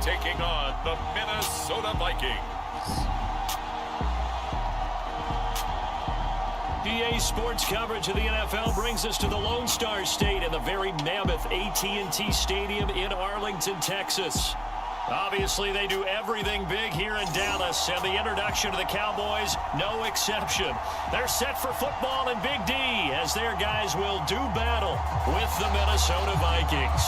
taking on the Minnesota Vikings. EA Sports coverage of the NFL brings us to the Lone Star State and the very mammoth AT&T Stadium in Arlington, Texas. Obviously, they do everything big here in Dallas, and the introduction to the Cowboys, no exception. They're set for football in Big D, as their guys will do battle with the Minnesota Vikings.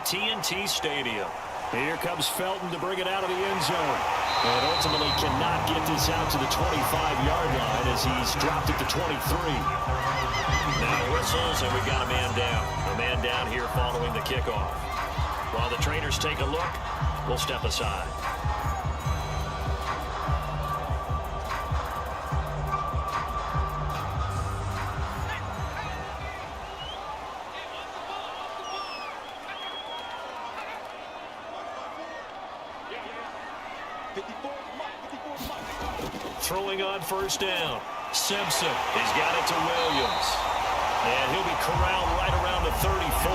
AT&T Stadium. Here comes Felton to bring it out of the end zone. And ultimately cannot get this out to the 25-yard line as he's dropped it to 23. Now whistles, and we've got a man down. A man down here following the kickoff. While the trainers take a look, we'll step aside. Throwing on first down. Simpson. He's got it to Williams. And he'll be corralled right around the 34.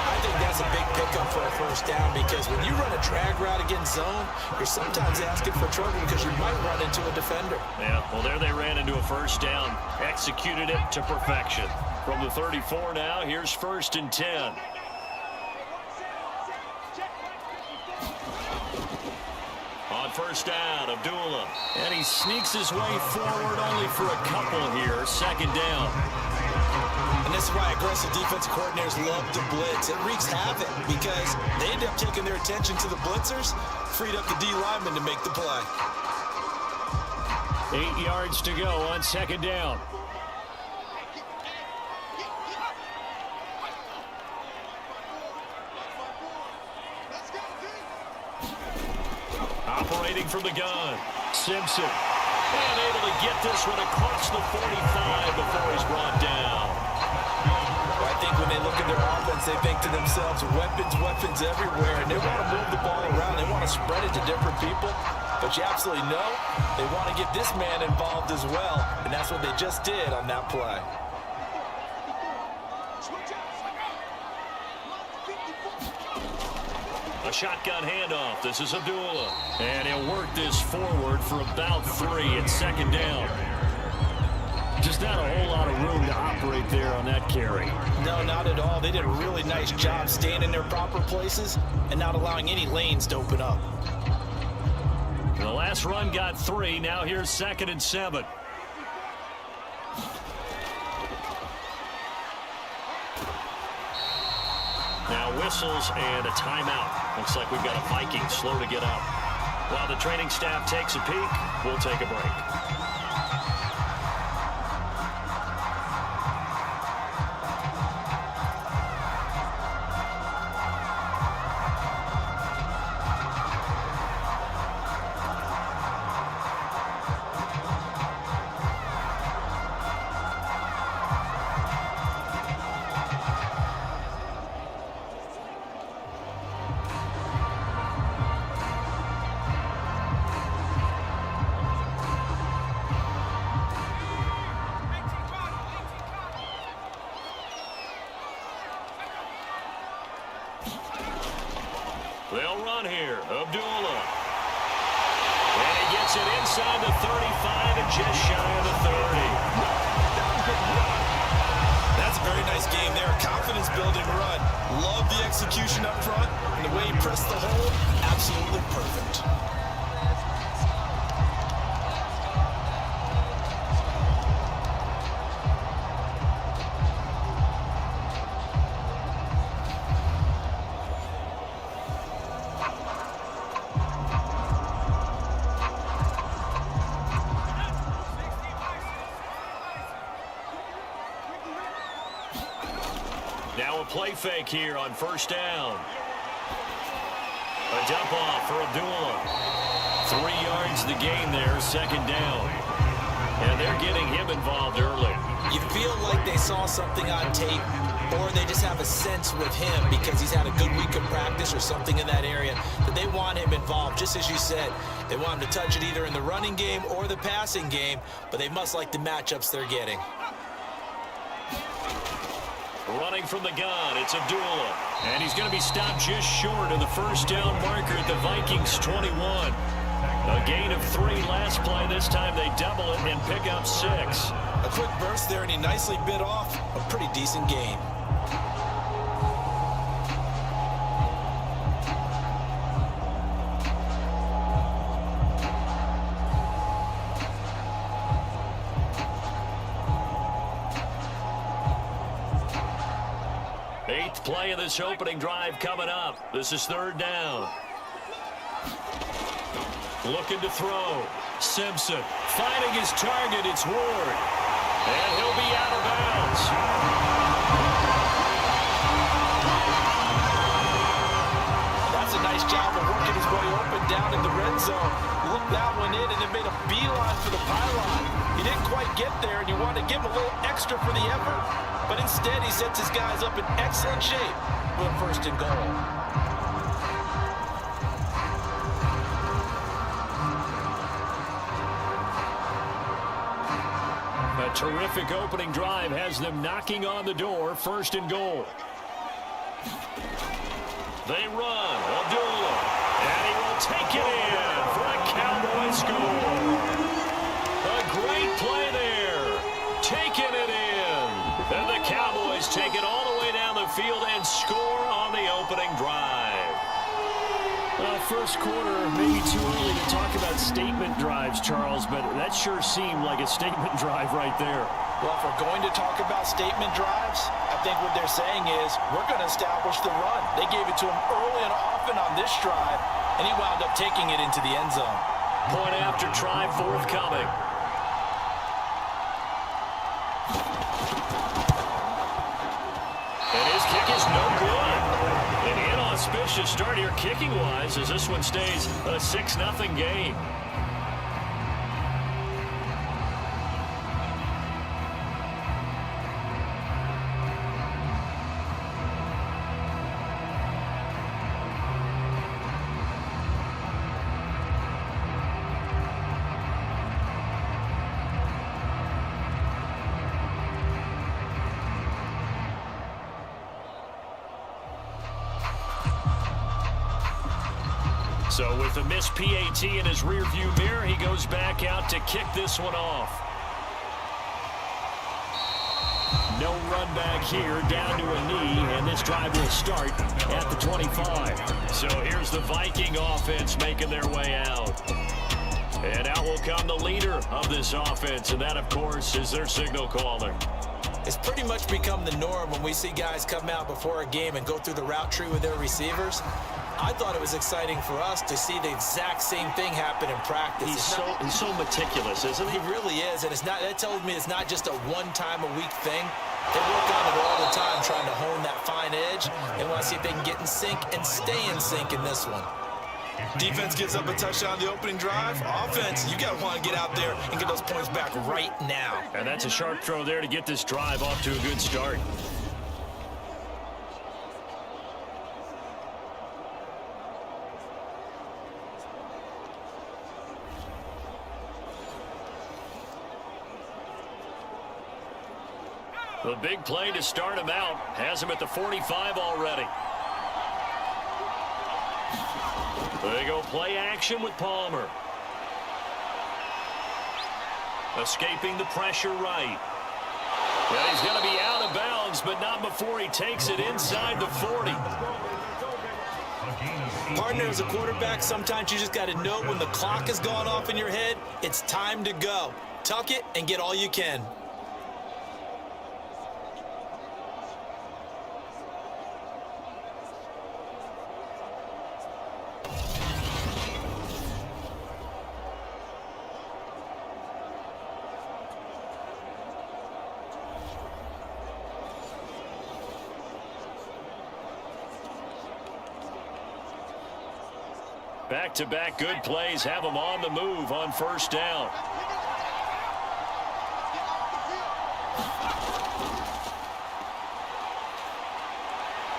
I think that's a big pickup for a first down because when you run a drag route against zone, you're sometimes asking for trouble because you might run into a defender. Yeah, well, there they ran into a first down. Executed it to perfection. From the 34 now, here's 1st and 10. On first down, Abdullah. And he sneaks his way forward only for a couple here. 2nd down. And this is why aggressive defensive coordinators love to blitz. It wreaks havoc because they end up taking their attention to the blitzers, freed up the D lineman to make the play. 8 yards to go on 2nd down. Operating from the gun, Simpson. And able to get this one across the 45 before he's brought down. Well, I think when they look at their offense, they think to themselves, weapons everywhere. And they want to move the ball around. They want to spread it to different people. But you absolutely know they want to get this man involved as well. And that's what they just did on that play. A shotgun handoff. This is Abdullah. And he'll work this forward for about 3 at 2nd down. Just not a whole lot of room to operate there on that carry. No, not at all. They did a really nice job staying in their proper places and not allowing any lanes to open up. The last run got 3. Now here's 2nd and 7. Now whistles and a timeout. Looks like we've got a Viking slow to get up. While the training staff takes a peek, we'll take a break. They'll run here. Abdullah. And he gets it inside the 35 and just shy of the 30. That's a very nice game there. Confidence-building run. Love the execution up front. And the way he pressed the hole, absolutely perfect. Now a play fake here on first down. A dump off for Abdullah. 3 yards the gain there, second down. And they're getting him involved early. You feel like they saw something on tape, or they just have a sense with him because he's had a good week of practice or something in that area that they want him involved. Just as you said, they want him to touch it either in the running game or the passing game, but they must like the matchups they're getting. Running from the gun, it's Abdullah. And he's going to be stopped just short of the first down marker at the Vikings 21. A gain of 3 last play. This time they double it and pick up 6. A quick burst there, and he nicely bit off a pretty decent gain. Eighth play of this opening drive coming up. This is third down. Looking to throw. Simpson finding his target. It's Ward. And he'll be out of bounds. That's a nice job of working his way open down in the red zone. Looked that one in and then made a beeline for the pylon. He didn't quite get there, and you want to give him a little extra for the effort. But instead, he sets his guys up in excellent shape with first and goal. A terrific opening drive has them knocking on the door. First and goal. They run. Abdullah. And he will take it in for a Cowboy score. A great play there. Taking it in. And the Cowboys take it all the way down the field and score on the opening drive. Well, first quarter, maybe too early to talk about statement drives, Charles, but that sure seemed like a statement drive right there. Well, if we're going to talk about statement drives, I think what they're saying is we're going to establish the run. They gave it to him early and often on this drive, and he wound up taking it into the end zone. Point after try forthcoming. And his kick is no good. An inauspicious start here kicking-wise as this one stays a 6-0 game. So with the missed PAT in his rearview mirror, he goes back out to kick this one off. No run back here, down to a knee, and this drive will start at the 25. So here's the Viking offense making their way out. And out will come the leader of this offense, and that, of course, is their signal caller. It's pretty much become the norm when we see guys come out before a game and go through the route tree with their receivers. I thought it was exciting for us to see the exact same thing happen in practice. He's so meticulous, isn't he? He really is, and that tells me it's not just a one-time-a-week thing. They work on it all the time, trying to hone that fine edge. They want to see if they can get in sync and stay in sync in this one. Defense gives up a touchdown on the opening drive. Offense, you got to want to get out there and get those points back right now. And that's a sharp throw there to get this drive off to a good start. The big play to start him out has him at the 45 already. They go play action with Palmer. Escaping the pressure right. And he's going to be out of bounds, but not before he takes it inside the 40. Partner, as a quarterback, sometimes you just got to know when the clock has gone off in your head, it's time to go. Tuck it and get all you can. Back-to-back good plays have them on the move on first down.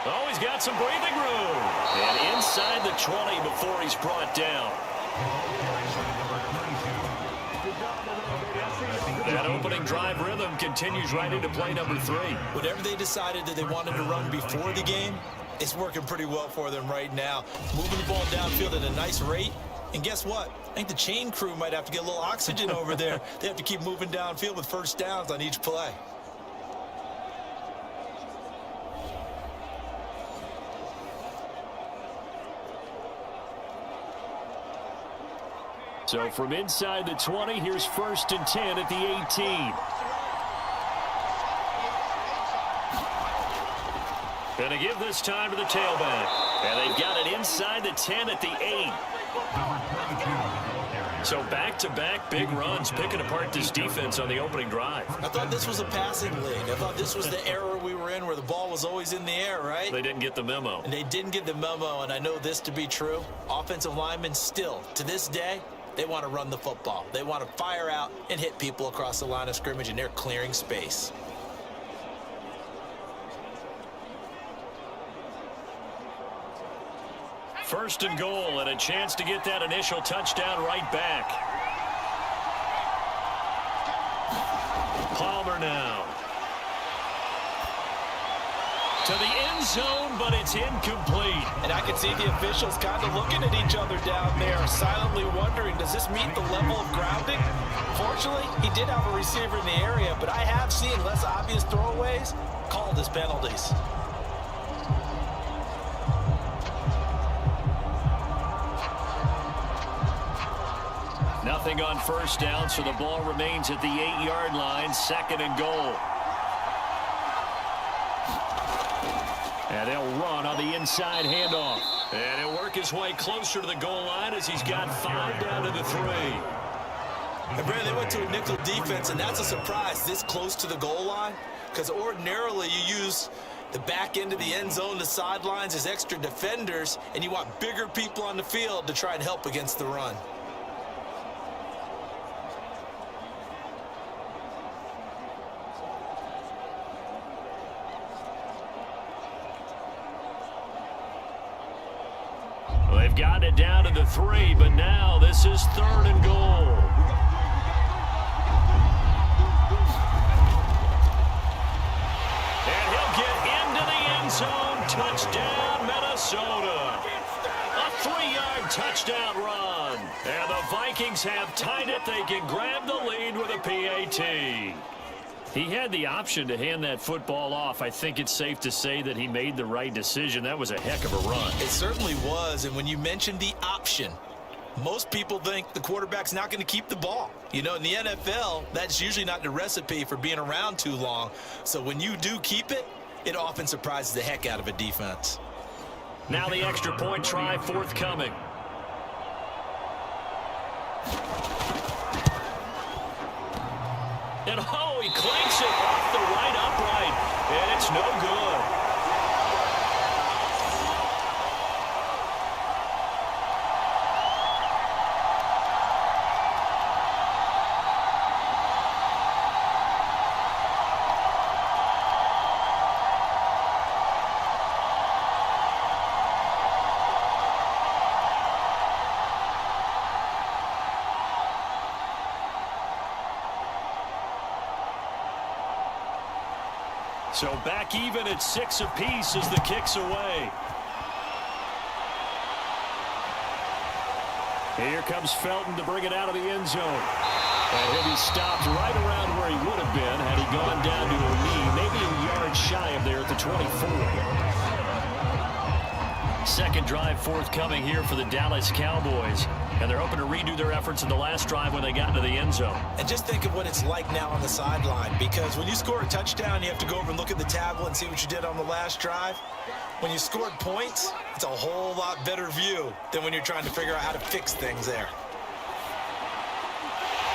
Oh, he's got some breathing room. And inside the 20 before he's brought down. That opening drive rhythm continues right into play number 3. Whatever they decided that they wanted to run before the game, it's working pretty well for them right now. Moving the ball downfield at a nice rate. And guess what? I think the chain crew might have to get a little oxygen over there. They have to keep moving downfield with first downs on each play. So from inside the 20, here's 1st and 10 at the 18. Going to give this time to the tailback. And they've got it inside the 10 at the 8. So back-to-back big runs picking apart this defense on the opening drive. I thought this was a passing league. I thought this was the era we were in where the ball was always in the air, right? They didn't get the memo. And they didn't get the memo, and I know this to be true. Offensive linemen still, to this day, they want to run the football. They want to fire out and hit people across the line of scrimmage, and they're clearing space. First and goal, and a chance to get that initial touchdown right back. Palmer now. To the end zone, but it's incomplete. And I can see the officials kind of looking at each other down there, silently wondering, does this meet the level of grounding? Fortunately, he did have a receiver in the area, but I have seen less obvious throwaways called as penalties. Nothing on first down, so the ball remains at the 8-yard line, 2nd and goal. And they'll run on the inside handoff. And he'll work his way closer to the goal line as he's got 5 down to the 3. And Brandon, they went to a nickel defense, and that's a surprise this close to the goal line, because ordinarily you use the back end of the end zone, the sidelines as extra defenders, and you want bigger people on the field to try and help against the run. They've got it down to the 3, but now this is 3rd and goal. And he'll get into the end zone. Touchdown, Minnesota. A 3-yard touchdown run. And the Vikings have tied it. They can grab the lead with a PAT. He had the option to hand that football off. I think it's safe to say that he made the right decision. That was a heck of a run. It certainly was, and when you mentioned the option, most people think the quarterback's not going to keep the ball. You know, in the NFL, that's usually not the recipe for being around too long. So when you do keep it, it often surprises the heck out of a defense. Now the extra point try forthcoming. And oh, he clanks it off the right upright, and it's no good. So back even at 6 apiece as the kick's away. Here comes Felton to bring it out of the end zone. And he'll be stopped right around where he would have been had he gone down to a knee, maybe a yard shy of there at the 24. Second drive forthcoming here for the Dallas Cowboys. And they're hoping to redo their efforts in the last drive when they got into the end zone. And just think of what it's like now on the sideline, because when you score a touchdown, you have to go over and look at the tablet and see what you did on the last drive. When you scored points, it's a whole lot better view than when you're trying to figure out how to fix things there.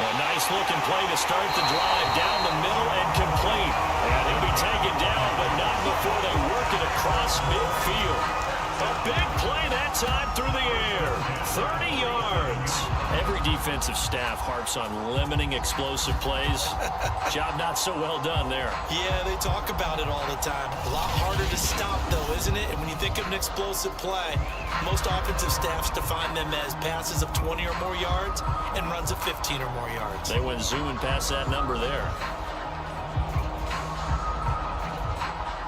A nice looking play to start the drive down the middle and complete. And he'll be taken down, but not before they work it across midfield. A big play that That time through the air. 30 yards. Every defensive staff harps on limiting explosive plays. Job not so well done there. Yeah, they talk about it all the time. A lot harder to stop, though, isn't it? And when you think of an explosive play, most offensive staffs define them as passes of 20 or more yards and runs of 15 or more yards. They went zooming past that number there.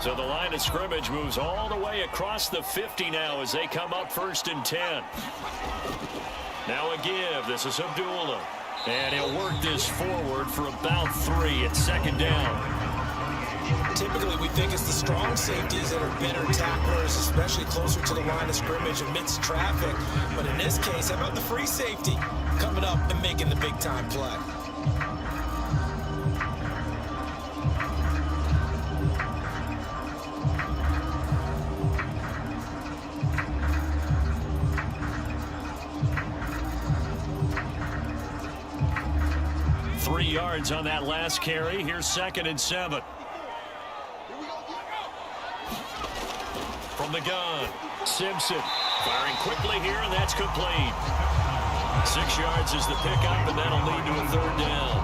So the line of scrimmage moves all the way across the 50 now as they come up 1st and 10. Now a give. This is Abdullah. And he'll work this forward for about 3 at 2nd down. Typically, we think it's the strong safeties that are better tacklers, especially closer to the line of scrimmage amidst traffic. But in this case, how about the free safety coming up and making the big-time play? Yards on that last carry. Here's 2nd and 7. From the gun, Simpson firing quickly here, and that's complete. 6 yards is the pickup, and that'll lead to a 3rd down.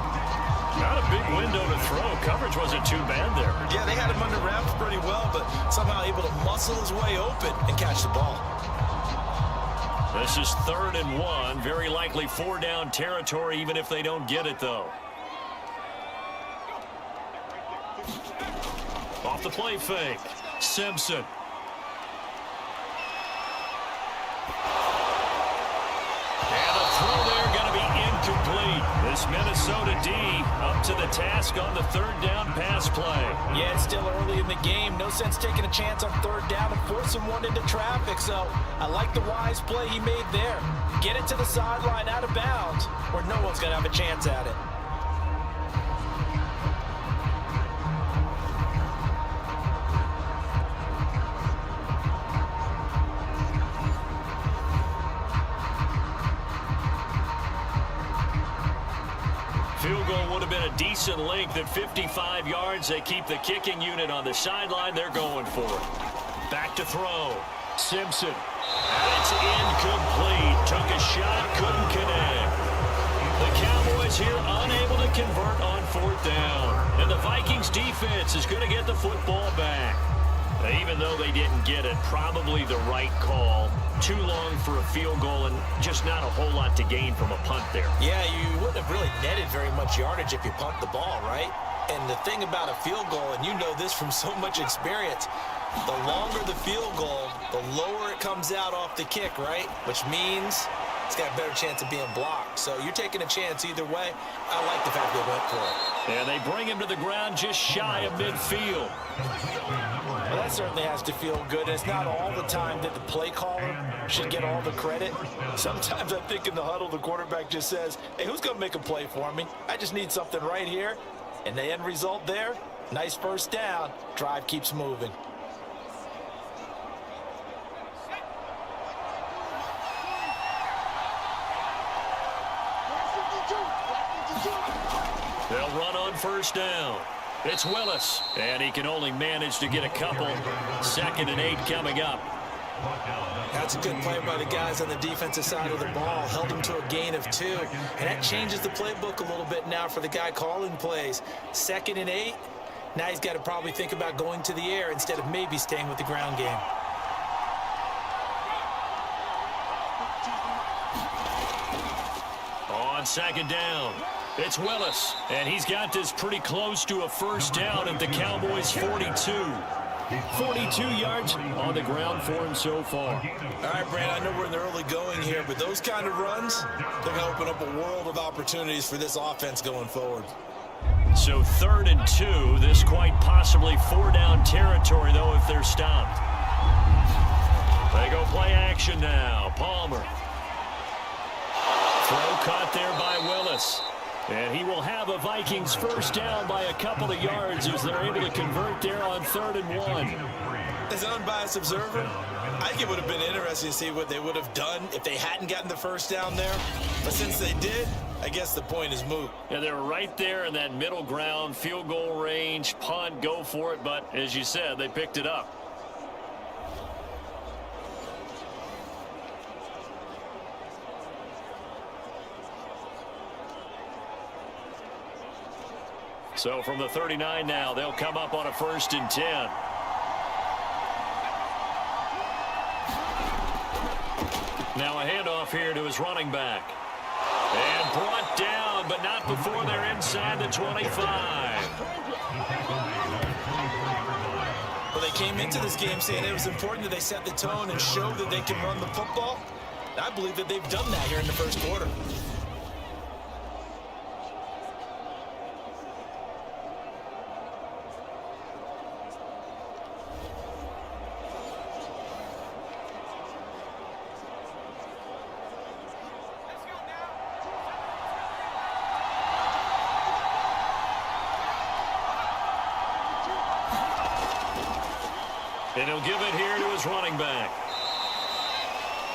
Not a big window to throw. Coverage wasn't too bad there. Yeah, they had him under wraps pretty well, but somehow able to muscle his way open and catch the ball. This is 3rd and 1. Very likely 4-down territory, even if they don't get it, though. Off the play fake, Simpson. And a throw there going to be incomplete. This Minnesota D up to the task on the 3rd down pass play. Yeah, it's still early in the game. No sense taking a chance on 3rd down and forcing one into traffic. So I like the wise play he made there. Get it to the sideline out of bounds where no one's going to have a chance at it. Field goal would have been a decent length at 55 yards. They keep the kicking unit on the sideline. They're going for it. Back to throw. Simpson. It's incomplete. Took a shot, couldn't connect. The Cowboys here unable to convert on 4th down. And the Vikings defense is going to get the football back. Even though they didn't get it, probably the right call. Too long for a field goal and just not a whole lot to gain from a punt there. Yeah, you wouldn't have really netted very much yardage if you punt the ball, right? And the thing about a field goal, and you know this from so much experience, the longer the field goal, the lower it comes out off the kick, right? Which means it's got a better chance of being blocked. So you're taking a chance either way. I like the fact they went for it. And they bring him to the ground just shy of midfield. Well, that certainly has to feel good. It's not all the time that the play caller should get all the credit. Sometimes I think in the huddle, the quarterback just says, hey, who's going to make a play for me? I just need something right here. And the end result there, nice 1st down. Drive keeps moving. They'll run on 1st down. It's Willis, and he can only manage to get a couple. 2nd and 8 coming up. That's a good play by the guys on the defensive side of the ball. Held them to a gain of 2. And that changes the playbook a little bit now for the guy calling plays. 2nd and 8. Now he's got to probably think about going to the air instead of maybe staying with the ground game. On 2nd down, it's Willis, and he's got this pretty close to a 1st down at the Cowboys' 42. 42 yards on the ground for him so far. All right, Brand, I know we're in the early going here, but those kind of runs, they're going to open up a world of opportunities for this offense going forward. So 3rd and 2, this quite possibly 4-down territory, though, if they're stopped. They go play action now. Palmer. Throw caught there by Willis. And he will have a Vikings 1st down by a couple of yards as they're able to convert there on 3rd and 1. As an unbiased observer, I think it would have been interesting to see what they would have done if they hadn't gotten the 1st down there. But since they did, I guess the point is moot. Yeah, they were right there in that middle ground, field goal range, punt, go for it. But as you said, they picked it up. So from the 39 now, they'll come up on a 1st and 10. Now a handoff here to his running back. And brought down, but not before they're inside the 25. Well, they came into this game saying it was important that they set the tone and show that they can run the football. I believe that they've done that here in the first quarter. And he'll give it here to his running back.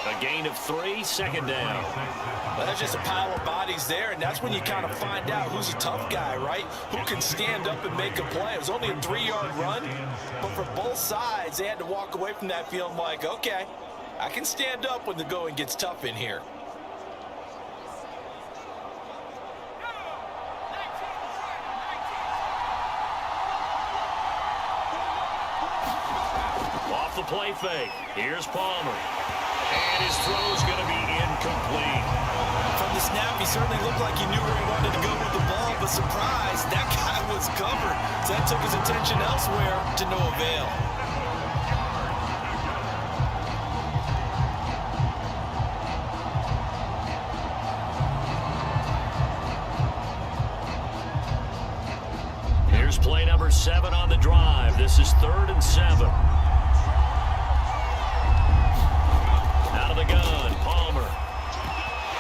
A gain of 3, 2nd down. Well, that's just a pile of bodies there, and that's when you kind of find out who's a tough guy, right? Who can stand up and make a play. It was only a 3-yard run, but for both sides, they had to walk away from that feeling like, okay, I can stand up when the going gets tough in here. Off the play fake. Here's Palmer. And his throw's going to be incomplete. From the snap, he certainly looked like he knew where he wanted to go with the ball, but surprise, that guy was covered. So that took his attention elsewhere to no avail. Here's play number 7 on the drive. This is 3rd and 7. Out of the gun, Palmer.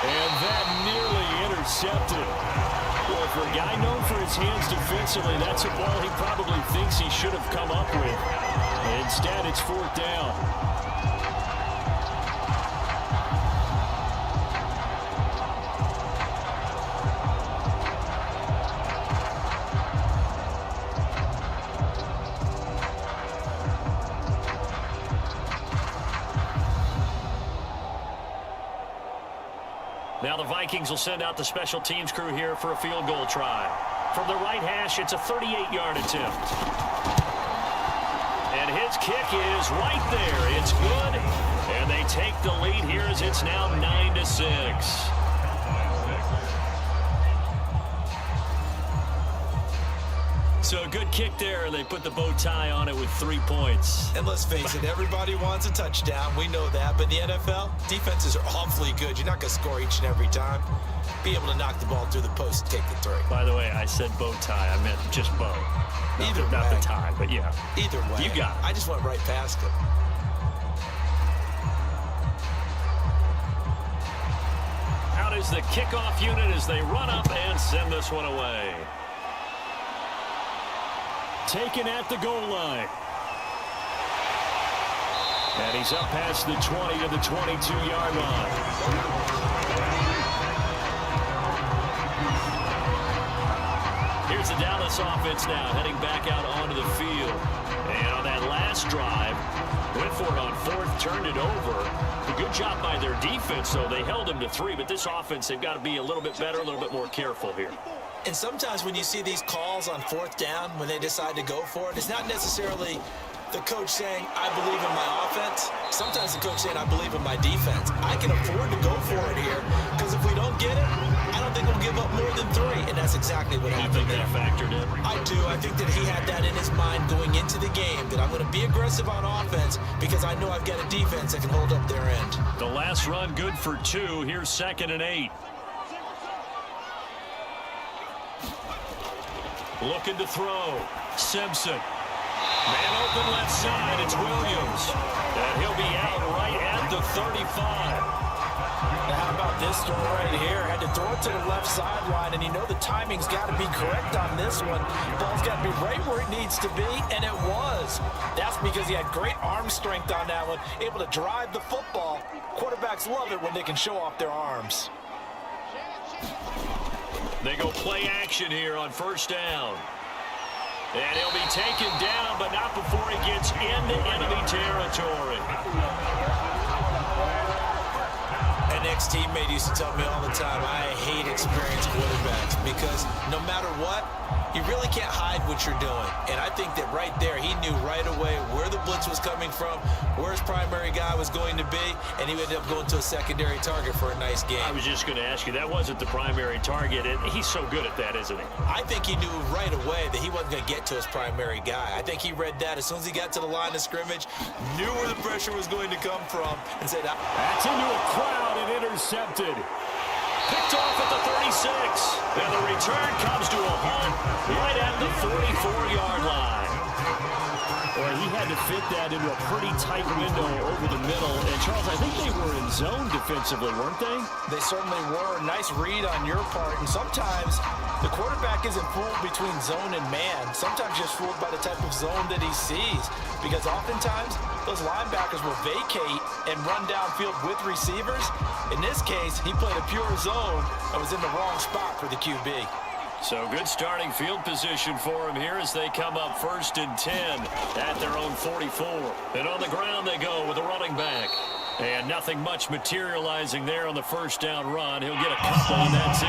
And that nearly intercepted. Well, for a guy known for his hands defensively, that's a ball he probably thinks he should have come up with. Instead, it's 4th down. Now the Vikings will send out the special teams crew here for a field goal try. From the right hash, it's a 38-yard attempt. And his kick is right there. It's good. And they take the lead here as it's now 9-6. So a good kick there, and they put the bow tie on it with 3 points. And let's face it, everybody wants a touchdown. We know that. But in the NFL, defenses are awfully good. You're not going to score each and every time. Be able to knock the ball through the post and take the 3. By the way, I said bow tie. I meant just bow. Not the tie, but yeah. Either way. You got it. I just went right past it. Out is the kickoff unit as they run up and send this one away. Taken at the goal line. And he's up past the 20 to the 22-yard line. Here's the Dallas offense now heading back out onto the field. And on that last drive, went for it on 4th, turned it over. A good job by their defense, though. They held them to 3, but this offense, they've got to be a little bit better, a little bit more careful here. And sometimes when you see these calls on 4th down, when they decide to go for it, it's not necessarily the coach saying, I believe in my offense. Sometimes the coach saying, I believe in my defense. I can afford to go for it here, because if we don't get it, I don't think we'll give up more than 3. And that's exactly what happened there. You think that factored in? I do. I think that he had that in his mind going into the game, that I'm going to be aggressive on offense because I know I've got a defense that can hold up their end. The last run good for 2. Here's 2nd and 8. Looking to throw. Simpson. Man open left side. It's Williams. And he'll be out right at the 35. Now how about this throw right here? Had to throw it to the left sideline, and you know the timing's got to be correct on this one. Ball's got to be right where it needs to be, and it was. That's because he had great arm strength on that one, able to drive the football. Quarterbacks love it when they can show off their arms. They go play action here on 1st down. And he'll be taken down, but not before he gets into enemy territory. An ex-teammate used to tell me all the time, I hate experienced quarterbacks because no matter what, you really can't hide what you're doing. And I think that right there, he knew right away where the blitz was coming from, where his primary guy was going to be, and he ended up going to a secondary target for a nice game. I was just going to ask you, that wasn't the primary target, and he's so good at that, isn't he? I think he knew right away that he wasn't going to get to his primary guy. I think he read that as soon as he got to the line of scrimmage, knew where the pressure was going to come from, and said, that's into a crowd and intercepted. Picked off at the 36. And the return comes to a halt right at the 44-yard line. Well, he had to fit that into a pretty tight window over the middle. And, Charles, I think they were in zone defensively, weren't they? They certainly were. Nice read on your part. And sometimes the quarterback isn't fooled between zone and man. Sometimes just fooled by the type of zone that he sees. Because oftentimes those linebackers will vacate and run downfield with receivers. In this case, he played a pure zone and was in the wrong spot for the QB. So good starting field position for him here as they come up 1st and 10 at their own 44. And on the ground they go with a running back. And nothing much materializing there on the first down run. He'll get a couple and that's it.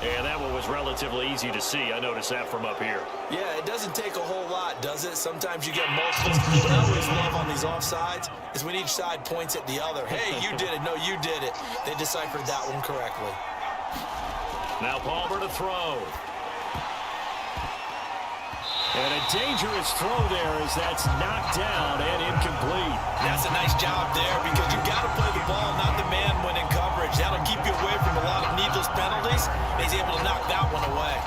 And that one was relatively easy to see. I noticed that from up here. Yeah, it doesn't take a whole lot, does it? Sometimes you get multiples. What I always love on these offsides is when each side points at the other. Hey, you did it. No, you did it. They deciphered that one correctly. Now Palmer to throw. And a dangerous throw there as that's knocked down and incomplete. That's a nice job there because you got to play the ball, not the man when in coverage. That'll keep you away from a lot of needless penalties. He's able to knock that one away.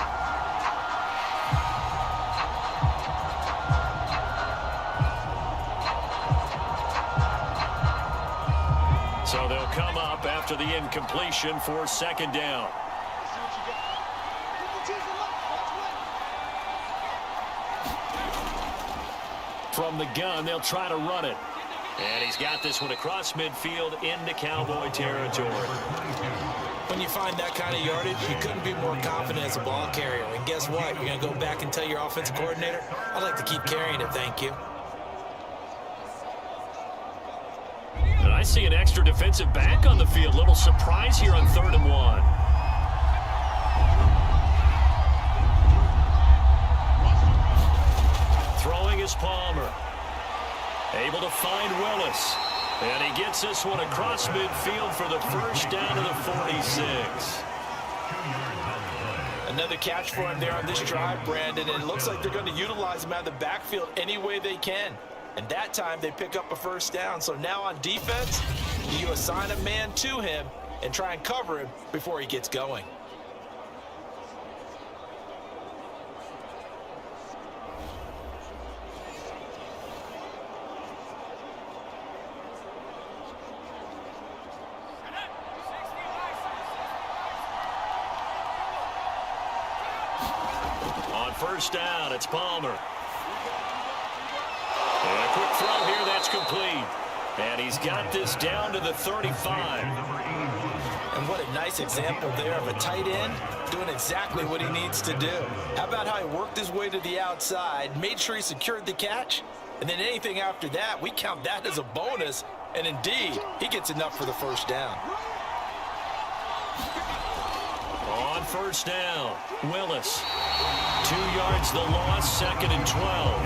So they'll come up after the incompletion for 2nd down. From the gun, they'll try to run it. And he's got this one across midfield into Cowboy territory. When you find that kind of yardage, you couldn't be more confident as a ball carrier. And guess what? You're going to go back and tell your offensive coordinator, I'd like to keep carrying it, thank you. And I see an extra defensive back on the field. Little surprise here on 3rd and 1. Throwing is Palmer. Able to find Willis. And he gets this one across midfield for the first down to the 46. Another catch for him there on this drive, Brandon. And it looks like they're going to utilize him out of the backfield any way they can. And that time they pick up a first down. So now on defense, you assign a man to him and try and cover him before he gets going. On 1st down, it's Palmer. And a quick throw here, that's complete. And he's got this down to the 35. And what a nice example there of a tight end doing exactly what he needs to do. How about how he worked his way to the outside, made sure he secured the catch, and then anything after that, we count that as a bonus. And indeed, he gets enough for the first down. On 1st down, Willis. 2 yards the loss, 2nd and 12.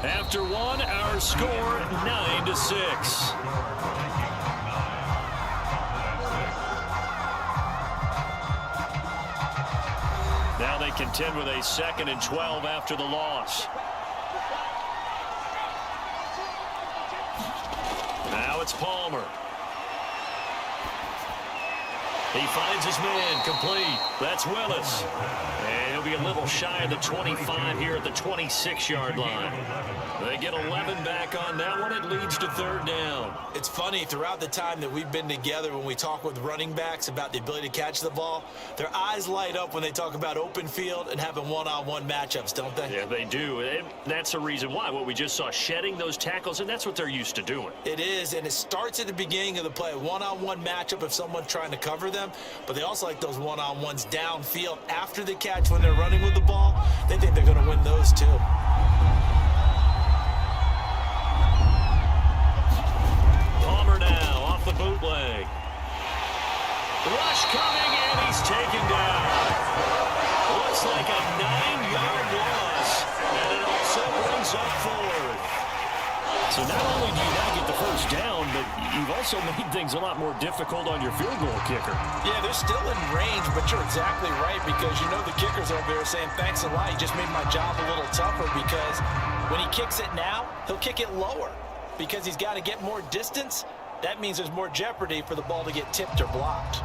After one, our score 9-6. Now they contend with a 2nd and 12 after the loss. Now it's Palmer. He finds his man, complete. That's Willis. And he'll be a little shy of the 25 here at the 26-yard line. They get 11 back on that one. It leads to third down. It's funny, throughout the time that we've been together, when we talk with running backs about the ability to catch the ball, their eyes light up when they talk about open field and having one-on-one matchups, don't they? Yeah, they do. And that's the reason why. What we just saw, shedding those tackles, and that's what they're used to doing. It is, and it starts at the beginning of the play. One-on-one matchup if someone's trying to cover them, but they also like those one-on-ones downfield after the catch when they're running with the ball. They think they're going to win those too. Palmer now off the bootleg. Rush coming, and he's taken down. Looks like a 9-yard loss, and it also brings up forward. So not only do you not get the first down, but you've also made things a lot more difficult on your field goal kicker. Yeah, they're still in range, but you're exactly right, because you know the kicker's over there saying, thanks a lot, you just made my job a little tougher, because when he kicks it now, he'll kick it lower, because he's got to get more distance. That means there's more jeopardy for the ball to get tipped or blocked.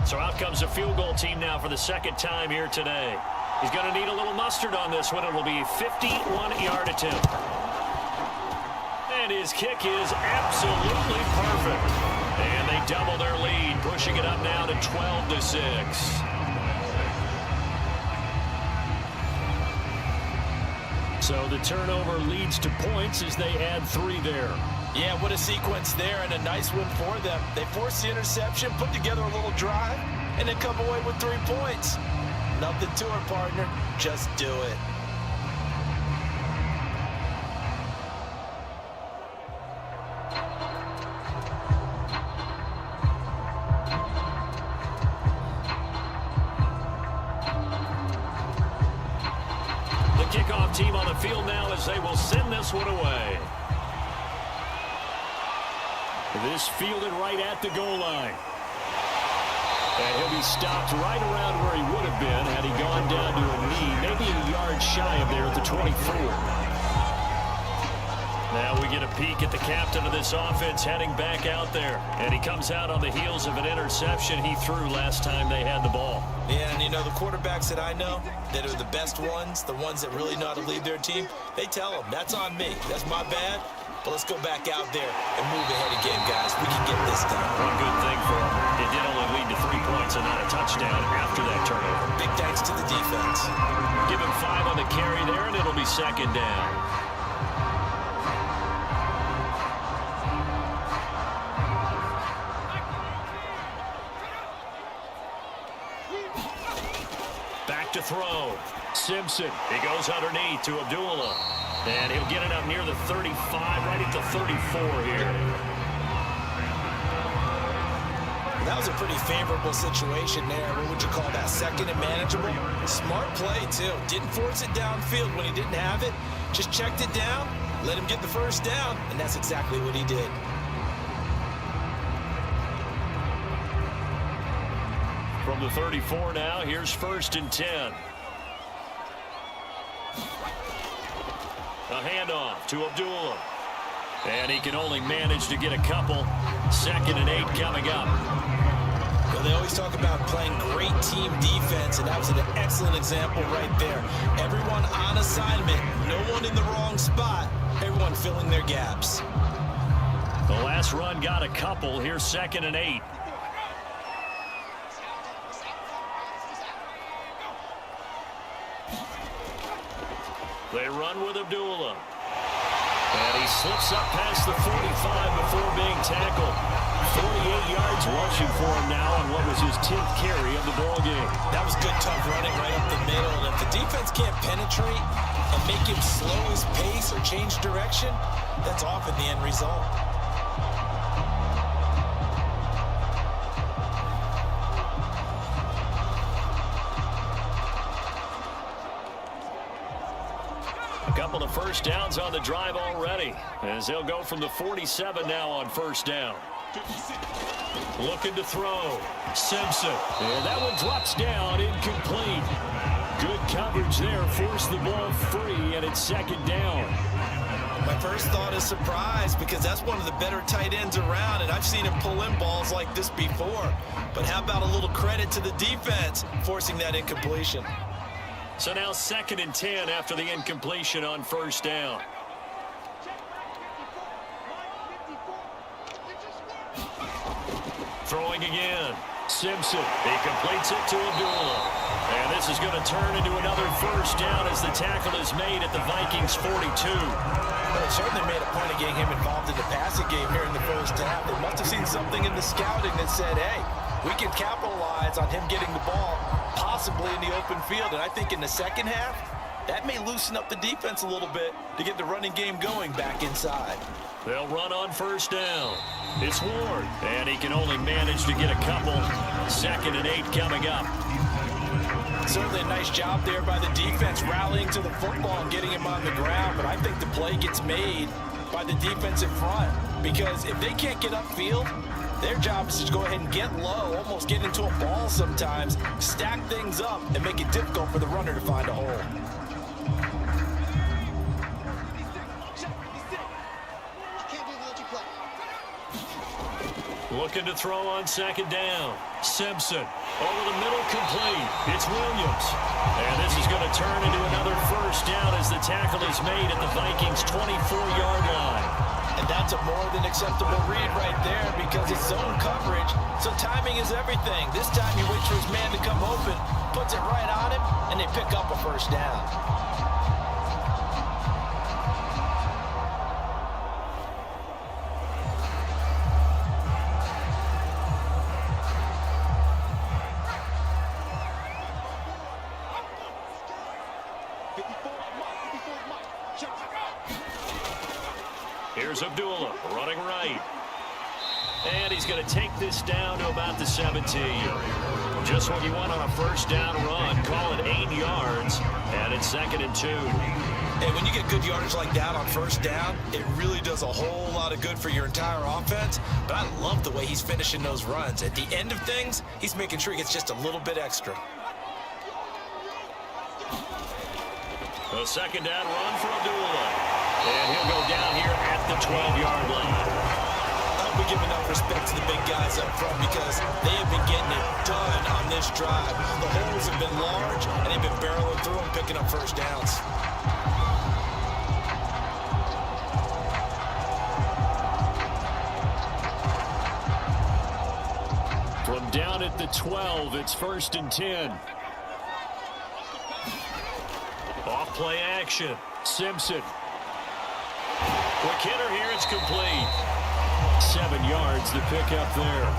So out comes the field goal team now for the second time here today. He's going to need a little mustard on this one. It will be a 51-yard attempt. And his kick is absolutely perfect. And they double their lead, pushing it up now to 12-6. So the turnover leads to points as they add 3 there. Yeah, what a sequence there, and a nice win for them. They force the interception, put together a little drive, and then come away with 3 points. Nothing to it, partner. Just do it. The kickoff team on the field now as they will send this one away. This fielded right at the goal line. And he'll be stopped right around where he would have been had he gone down to a knee, maybe a yard shy of there at the 24. Now we get a peek at the captain of this offense heading back out there. And he comes out on the heels of an interception he threw last time they had the ball. Yeah, and you know, the quarterbacks that I know that are the best ones, the ones that really know how to lead their team, they tell them, that's on me. That's my bad. But let's go back out there and move ahead again, guys. We can get this done. One good thing for them, it did only lead to 3 points and not a touchdown after that turnover. Big thanks to the defense. Give him 5 on the carry there, and it'll be second down. Back to throw. Simpson. He goes underneath to Abdullah. And he'll get it up near the 35, right at the 34 here. That was a pretty favorable situation there. What would you call that? Second and manageable? Smart play, too. Didn't force it downfield when he didn't have it. Just checked it down, let him get the first down, and that's exactly what he did. From the 34 now, here's 1st and 10. A handoff to Abdullah. And he can only manage to get a couple. 2nd and 8 coming up. Well, they always talk about playing great team defense, and that was an excellent example right there. Everyone on assignment, no one in the wrong spot, everyone filling their gaps. The last run got a couple. Here's 2nd and 8. They run with Abdullah. And he slips up past the 45 before being tackled. 48 yards rushing for him now on what was his 10th carry of the ball game. That was good, tough running right up the middle. And if the defense can't penetrate and make him slow his pace or change direction, that's often the end result. Couple of first downs on the drive already, as they'll go from the 47 now on 1st down. Looking to throw. Simpson. And that one drops down, incomplete. Good coverage there, forced the ball free, and it's 2nd down. My first thought is surprise because that's one of the better tight ends around, and I've seen him pull in balls like this before. But how about a little credit to the defense forcing that incompletion? So now 2nd and 10 after the incompletion on first down. Throwing again. Simpson. He completes it to Abdullah. And this is going to turn into another first down as the tackle is made at the Vikings 42. Well, it certainly made a point of getting him involved in the passing game here in the first half. They must have seen something in the scouting that said, hey, we can capitalize on him getting the ball, possibly in the open field. And I think in the second half, that may loosen up the defense a little bit to get the running game going back inside. They'll run on first down. It's Ward, and he can only manage to get a couple. 2nd and 8 coming up. Certainly a nice job there by the defense rallying to the football and getting him on the ground, but I think the play gets made by the defense in front because if they can't get upfield, their job is to go ahead and get low, almost get into a ball sometimes, stack things up, and make it difficult for the runner to find a hole. Looking to throw on 2nd down. Simpson over the middle, complete. It's Williams. And this is going to turn into another first down as the tackle is made at the Vikings 24-yard line. And that's a more than acceptable read right there because it's zone coverage, so timing is everything. This time he waits for his man to come open, puts it right on him, and they pick up a first down. Here's Abdullah running right. And he's going to take this down to about the 17. Just what you want on a first down run. Call it 8 yards. And it's 2nd and 2. And when you get good yardage like that on first down, it really does a whole lot of good for your entire offense. But I love the way he's finishing those runs. At the end of things, he's making sure he gets just a little bit extra. A 2nd down run for Abdullah. And he'll go down here at the 12-yard line. I hope we give enough respect to the big guys up front because they have been getting it done on this drive. The holes have been large, and they've been barreling through and picking up first downs. From down at the 12, it's 1st and 10. Off play action. Simpson. Quick hitter here, it's complete. 7 yards to pick up there.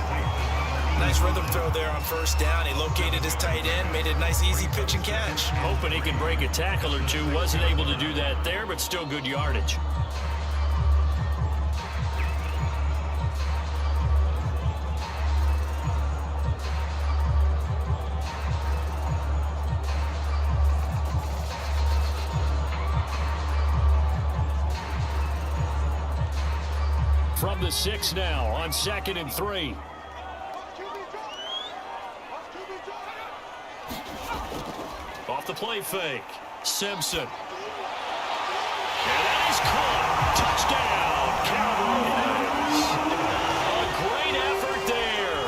Nice rhythm throw there on first down. He located his tight end, made it a nice easy pitch and catch. Hoping he can break a tackle or two. Wasn't able to do that there, but still good yardage. From the 6 now on 2nd and 3. Off the play fake. Simpson. And that is caught. Touchdown, Cowboys. A great effort there.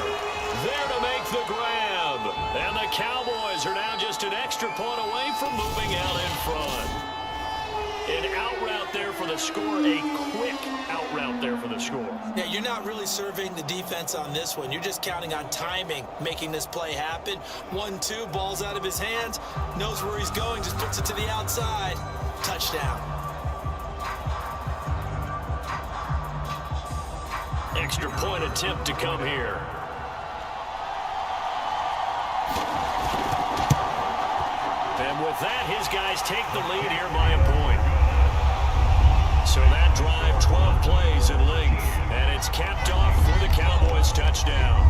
There to make the grab. And the Cowboys are now just an extra point away from moving out in front. An out route there for the score. A quick out route there for the score. Yeah, you're not really surveying the defense on this one. You're just counting on timing, making this play happen. 1-2, ball's out of his hands. Knows where he's going, just puts it to the outside. Touchdown. Extra point attempt to come here. And with that, his guys take the lead here by a point. So that drive, 12 plays in length, and it's capped off for the Cowboys touchdown.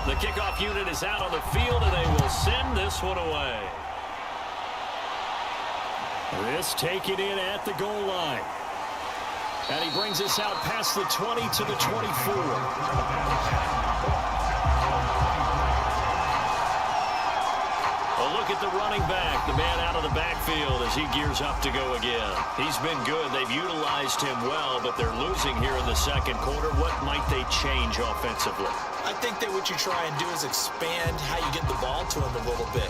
The kickoff unit is out on the field, and they will send this one away. This taken in at the goal line. And he brings us out past the 20 to the 24. A look at the running back, the man out of the backfield as he gears up to go again. He's been good. They've utilized him well, but they're losing here in the second quarter. What might they change offensively? I think that what you try and do is expand how you get the ball to him a little bit.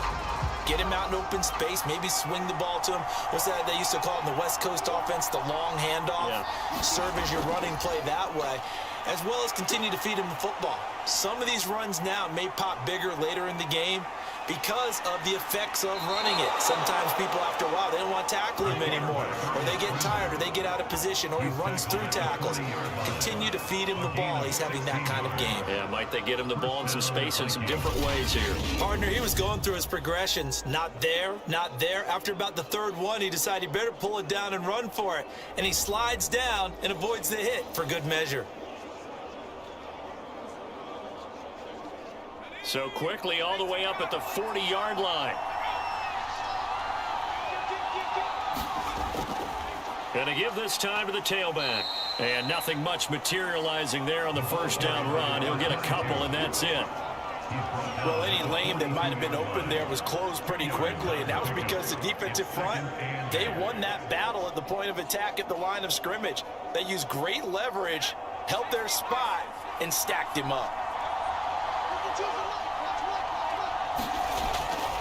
Get him out in open space, maybe swing the ball to him. What's that they used to call it in the West Coast offense, the long handoff? Yeah. Serve as your running play that way, as well as continue to feed him the football. Some of these runs now may pop bigger later in the game because of the effects of running it. Sometimes people, after a while, they don't want to tackle him anymore, or they get tired, or they get out of position, or he runs through tackles. Continue to feed him the ball. He's having that kind of game. Yeah, might they get him the ball in some space in some different ways here? Partner, he was going through his progressions. Not there, not there. After about the third one, he decided he better pull it down and run for it. And he slides down and avoids the hit for good measure. So quickly all the way up at the 40-yard line. Going to give this time to the tailback. And nothing much materializing there on the first down run. He'll get a couple, and that's it. Well, any lane that might have been open there was closed pretty quickly, and that was because the defensive front, they won that battle at the point of attack at the line of scrimmage. They used great leverage, held their spot, and stacked him up.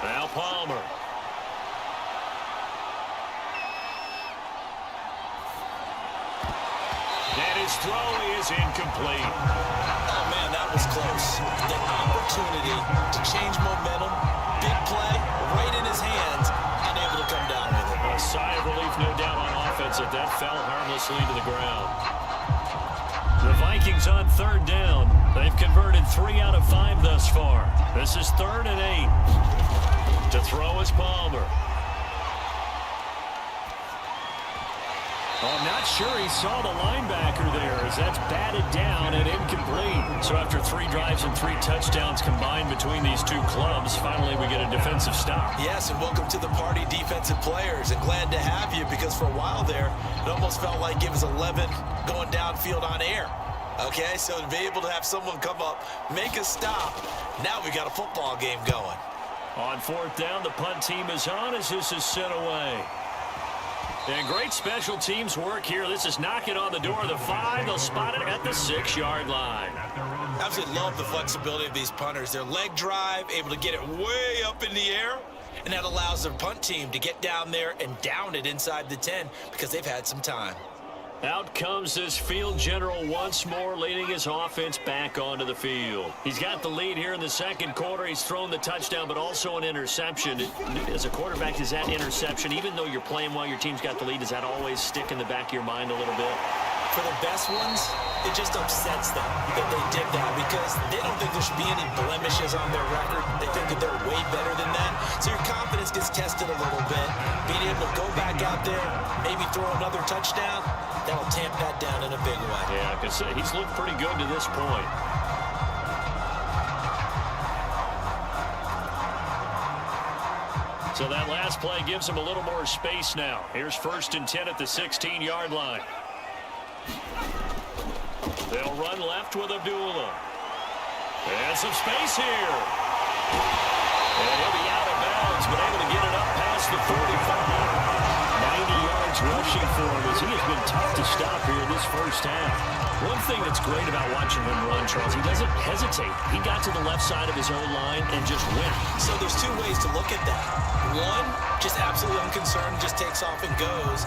Now Palmer. And his throw is incomplete. Oh, man, that was close. The opportunity to change momentum, big play, right in his hands, unable to come down with it. A sigh of relief, no doubt, on offense, that fell harmlessly to the ground. The Vikings on third down. They've converted 3 out of 5 thus far. This is 3rd and 8. To throw is Palmer. I'm not sure he saw the linebacker there as that's batted down and incomplete. So after 3 drives and 3 touchdowns combined between these two clubs, finally we get a defensive stop. Yes, and welcome to the party, defensive players. And glad to have you, because for a while there, it almost felt like it was 11 going downfield on air. Okay, so to be able to have someone come up, make a stop, now we got a football game going. On 4th down, the punt team is on as this is sent away. And great special teams work here. This is knocking on the door of the 5. They'll spot it at the 6-yard line. Absolutely love the flexibility of these punters. Their leg drive, able to get it way up in the air, and that allows their punt team to get down there and down it inside the 10 because they've had some time. Out comes this field general once more, leading his offense back onto the field. He's got the lead here in the second quarter. He's thrown the touchdown, but also an interception. As a quarterback, is that interception, even though you're playing while your team's got the lead, does that always stick in the back of your mind a little bit? For the best ones, it just upsets them that they did that because they don't think there should be any blemishes on their record. They think that they're way better than that. So your confidence gets tested a little bit. Being able to go back out there, maybe throw another touchdown, that'll tamp that down in a big way. Yeah, because he's looked pretty good to this point. So that last play gives him a little more space now. Here's 1st and 10 at the 16-yard line. They'll run left with Abdullah. And some space here. And he'll be out of bounds, but able to get it up past the 45. 90 yards rushing for him as he has been tough to stop here this first half. One thing that's great about watching him run, Charles, he doesn't hesitate. He got to the left side of his own line and just went. So there's 2 ways to look at that. One, just absolutely unconcerned, just takes off and goes.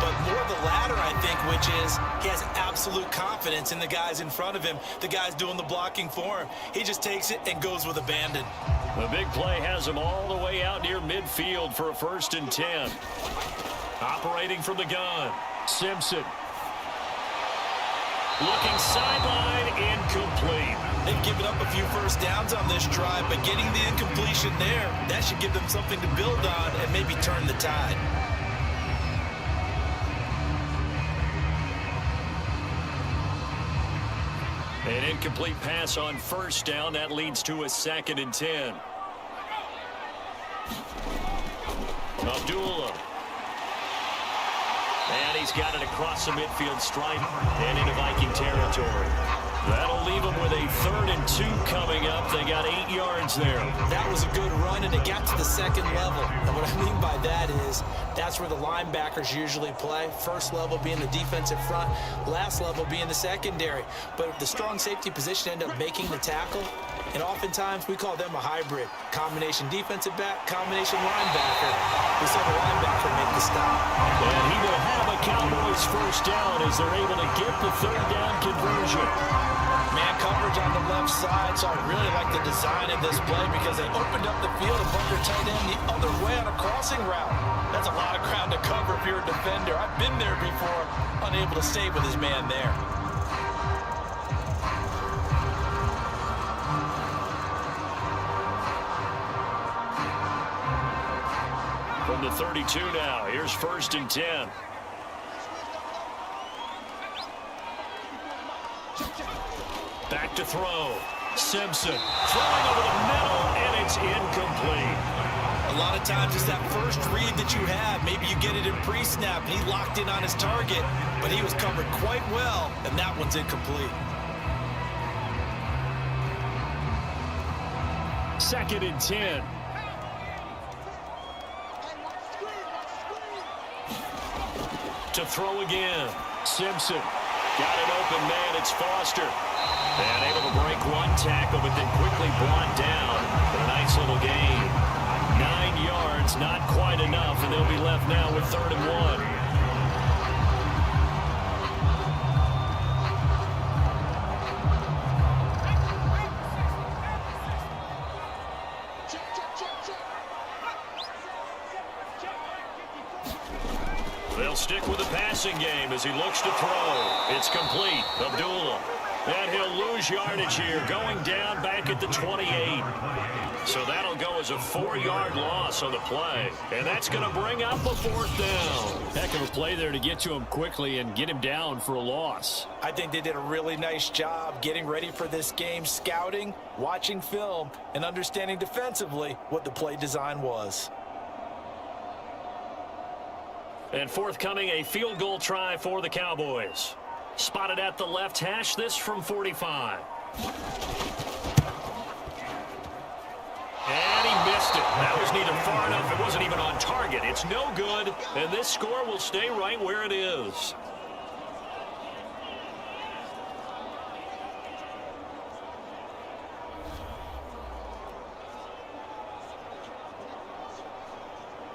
But more the latter, I think, which is he has absolute confidence in the guys in front of him, the guys doing the blocking for him. He just takes it and goes with abandon. The big play has him all the way out near midfield for a 1st and 10. Operating from the gun, Simpson. Looking sideline, incomplete. They've given up a few first downs on this drive, but getting the incompletion there, that should give them something to build on and maybe turn the tide. An incomplete pass on first down. That leads to a 2nd and 10. Abdullah. And he's got it across the midfield stripe and into Viking territory. That'll leave them with a 3rd and 2 coming up. They got 8 yards there. That was a good run, and it got to the 2nd level. And what I mean by that is that's where the linebackers usually play. First level being the defensive front, last level being the secondary. But the strong safety position ended up making the tackle, and oftentimes we call them a hybrid. Combination defensive back, combination linebacker. We saw the linebacker make the stop. And he will have a Cowboys first down as they're able to get the 3rd down conversion. Man coverage on the left side, so I really like the design of this play because they opened up the field and put their tight end the other way on a crossing route. That's a lot of ground to cover if you're a defender. I've been there before, unable to stay with his man there. From the 32 now, here's 1st and 10. Back to throw. Simpson throwing over the middle, and it's incomplete. A lot of times it's that first read that you have. Maybe you get it in pre-snap, and he locked in on his target, but he was covered quite well, and that one's incomplete. 2nd and 10. To throw again. Simpson. Got an open man. It's Foster. And able to break one tackle, but then quickly brought down for a nice little gain. 9 yards, not quite enough, and they'll be left now with 3rd and 1. They'll stick with the passing game as he looks to throw. It's complete. Abdullah. And he'll lose yardage here, going down back at the 28. So that'll go as a 4-yard loss on the play. And that's going to bring up a 4th down. Heck of a play there to get to him quickly and get him down for a loss. I think they did a really nice job getting ready for this game, scouting, watching film, and understanding defensively what the play design was. And forthcoming, a field goal try for the Cowboys. Spotted at the left hash, this from 45. And he missed it. That was neither far enough. It wasn't even on target. It's no good, and this score will stay right where it is.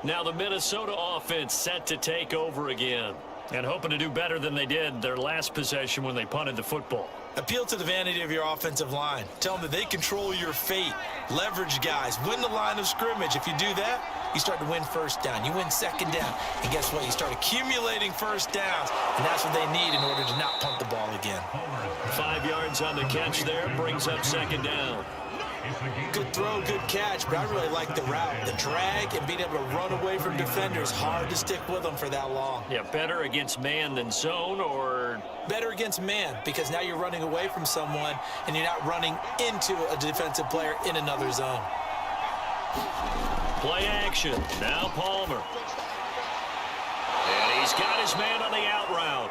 Now the Minnesota offense set to take over again and hoping to do better than they did their last possession when they punted the football. Appeal to the vanity of your offensive line. Tell them that they control your fate. Leverage guys. Win the line of scrimmage. If you do that, you start to win 1st down. You win 2nd down. And guess what? You start accumulating 1st downs. And that's what they need in order to not punt the ball again. 5 yards on the catch there. Brings up 2nd down. Good throw, good catch, but I really like the route. The drag and being able to run away from defenders. Hard to stick with them for that long. Yeah, better against man than zone, or better against man, because now you're running away from someone and you're not running into a defensive player in another zone. Play action. Now Palmer. And he's got his man on the out route.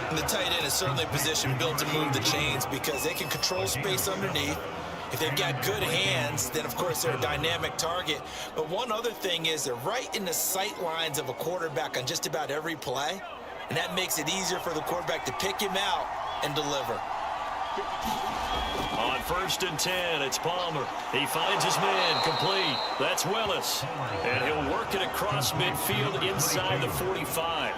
And the tight end is certainly a position built to move the chains because they can control space underneath. If they've got good hands, then of course they're a dynamic target. But one other thing is they're right in the sight lines of a quarterback on just about every play. And that makes it easier for the quarterback to pick him out and deliver. On 1st and 10, it's Palmer. He finds his man complete. That's Willis. And he'll work it across midfield inside the 45.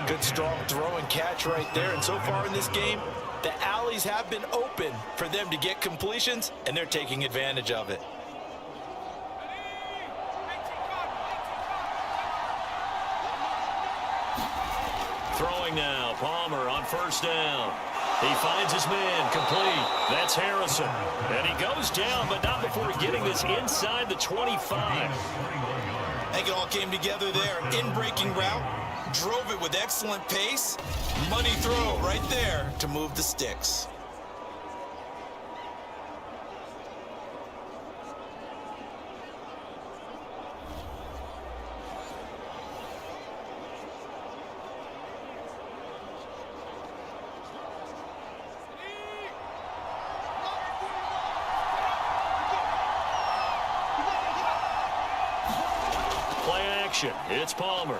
Good strong throw and catch right there. And so far in this game, the alleys have been open for them to get completions, and they're taking advantage of it. Throwing now, Palmer on 1st down. He finds his man complete. That's Harrison. And he goes down, but not before getting this inside the 25. I think it all came together there. In-breaking route, drove it with excellent pace. Money throw right there to move the sticks. action. It's Palmer.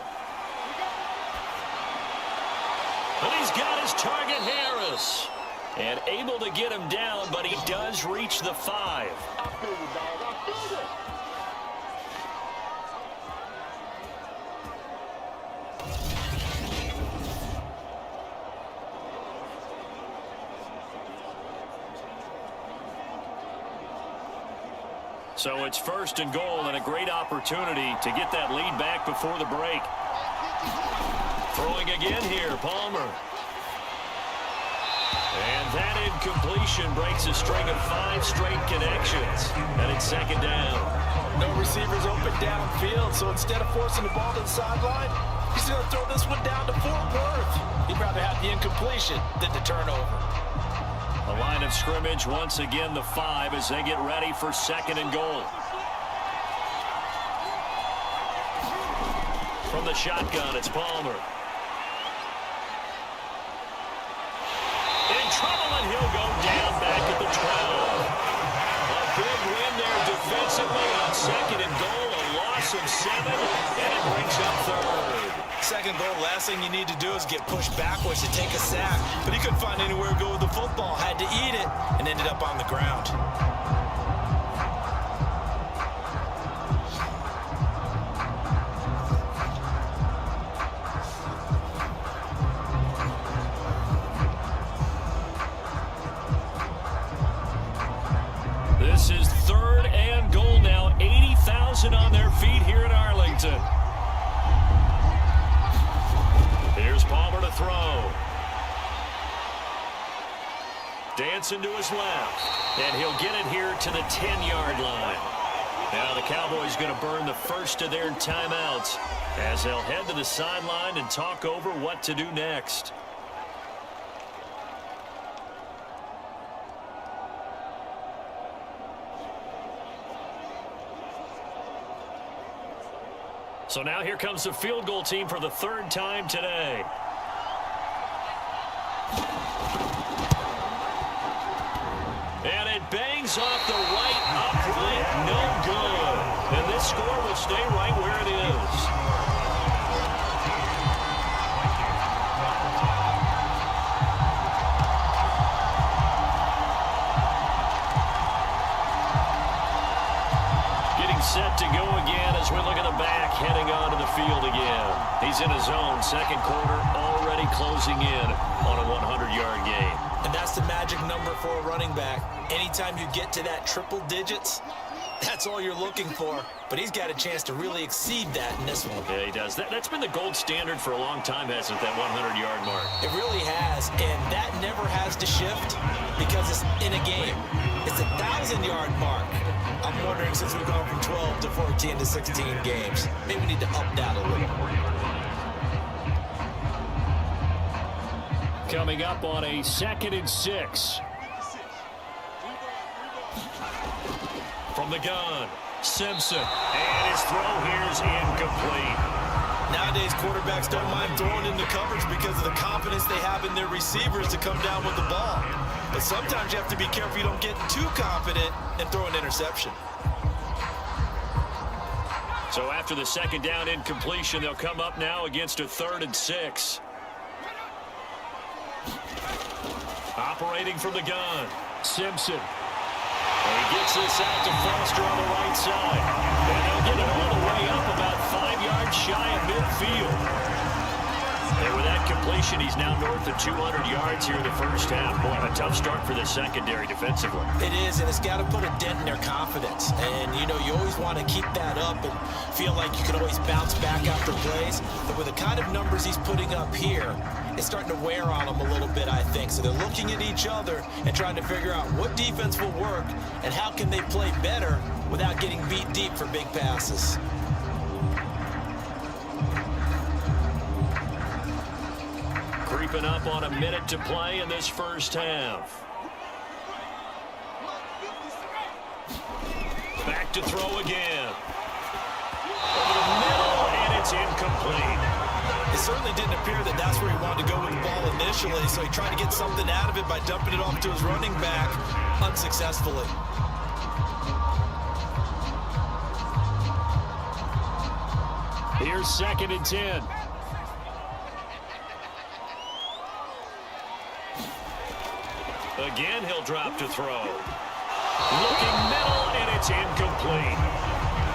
And he's got his target, Harris. And able to get him down, but he does reach the 5. So it's 1st and goal, and a great opportunity to get that lead back before the break. Throwing again here, Palmer. And that incompletion breaks a string of 5 straight connections. And it's 2nd down. No receivers open downfield, so instead of forcing the ball to the sideline, he's going to throw this one down to Fort Worth. He'd rather have the incompletion than the turnover. A line of scrimmage, once again the 5 as they get ready for 2nd and goal. From the shotgun, it's Palmer. In trouble, and he'll go down back at the 12. A big win there defensively on 2nd and goal, a loss of 7, and it brings up 3rd. 2nd goal, last thing you need to do is get pushed backwards to take a sack. But he couldn't find anywhere to go with the football, had to eat it, and ended up on the ground. This is 3rd and goal now. 80,000 on their feet here in Arlington. Here's Palmer to throw. Dancing to his left. And he'll get it here to the 10-yard line. Now the Cowboys going to burn the first of their timeouts as they'll head to the sideline and talk over what to do next. So now here comes the field goal team for the 3rd time today. And it bangs off the right upright. No good. And this score will stay right where it is. Set to go again as we look at the back heading onto the field again. He's in his zone, 2nd quarter, already closing in on a 100-yard game. And that's the magic number for a running back. Anytime you get to that triple digits, that's all you're looking for. But he's got a chance to really exceed that in this one. Yeah, he does. That's been the gold standard for a long time, hasn't it, that 100-yard mark? It really has, and that never has to shift because it's in a game. It's a 1,000-yard mark. I'm wondering, since we've gone from 12 to 14 to 16 games, maybe we need to up that a little. Coming up on a 2nd and 6. From the gun, Simpson. And his throw here is incomplete. Nowadays, quarterbacks don't mind throwing into coverage because of the confidence they have in their receivers to come down with the ball. But sometimes you have to be careful you don't get too confident and throw an interception. So after the 2nd down incompletion, they'll come up now against a 3rd and 6. Operating from the gun, Simpson. And he gets this out to Foster on the right side. And they'll get it all the way up about 5 yards shy of midfield. And with that completion, he's now north of 200 yards here in the 1st half. Boy, a tough start for the secondary defensively. It is, and it's got to put a dent in their confidence. And, you know, you always want to keep that up and feel like you can always bounce back after plays. But with the kind of numbers he's putting up here, it's starting to wear on them a little bit, I think. So they're looking at each other and trying to figure out what defense will work and how can they play better without getting beat deep for big passes. Creeping up on a minute to play in this 1st half. Back to throw again. Over the middle, and it's incomplete. It certainly didn't appear that that's where he wanted to go with the ball initially, so he tried to get something out of it by dumping it off to his running back unsuccessfully. Here's 2nd and 10. Again, he'll drop to throw. Looking middle, and it's incomplete.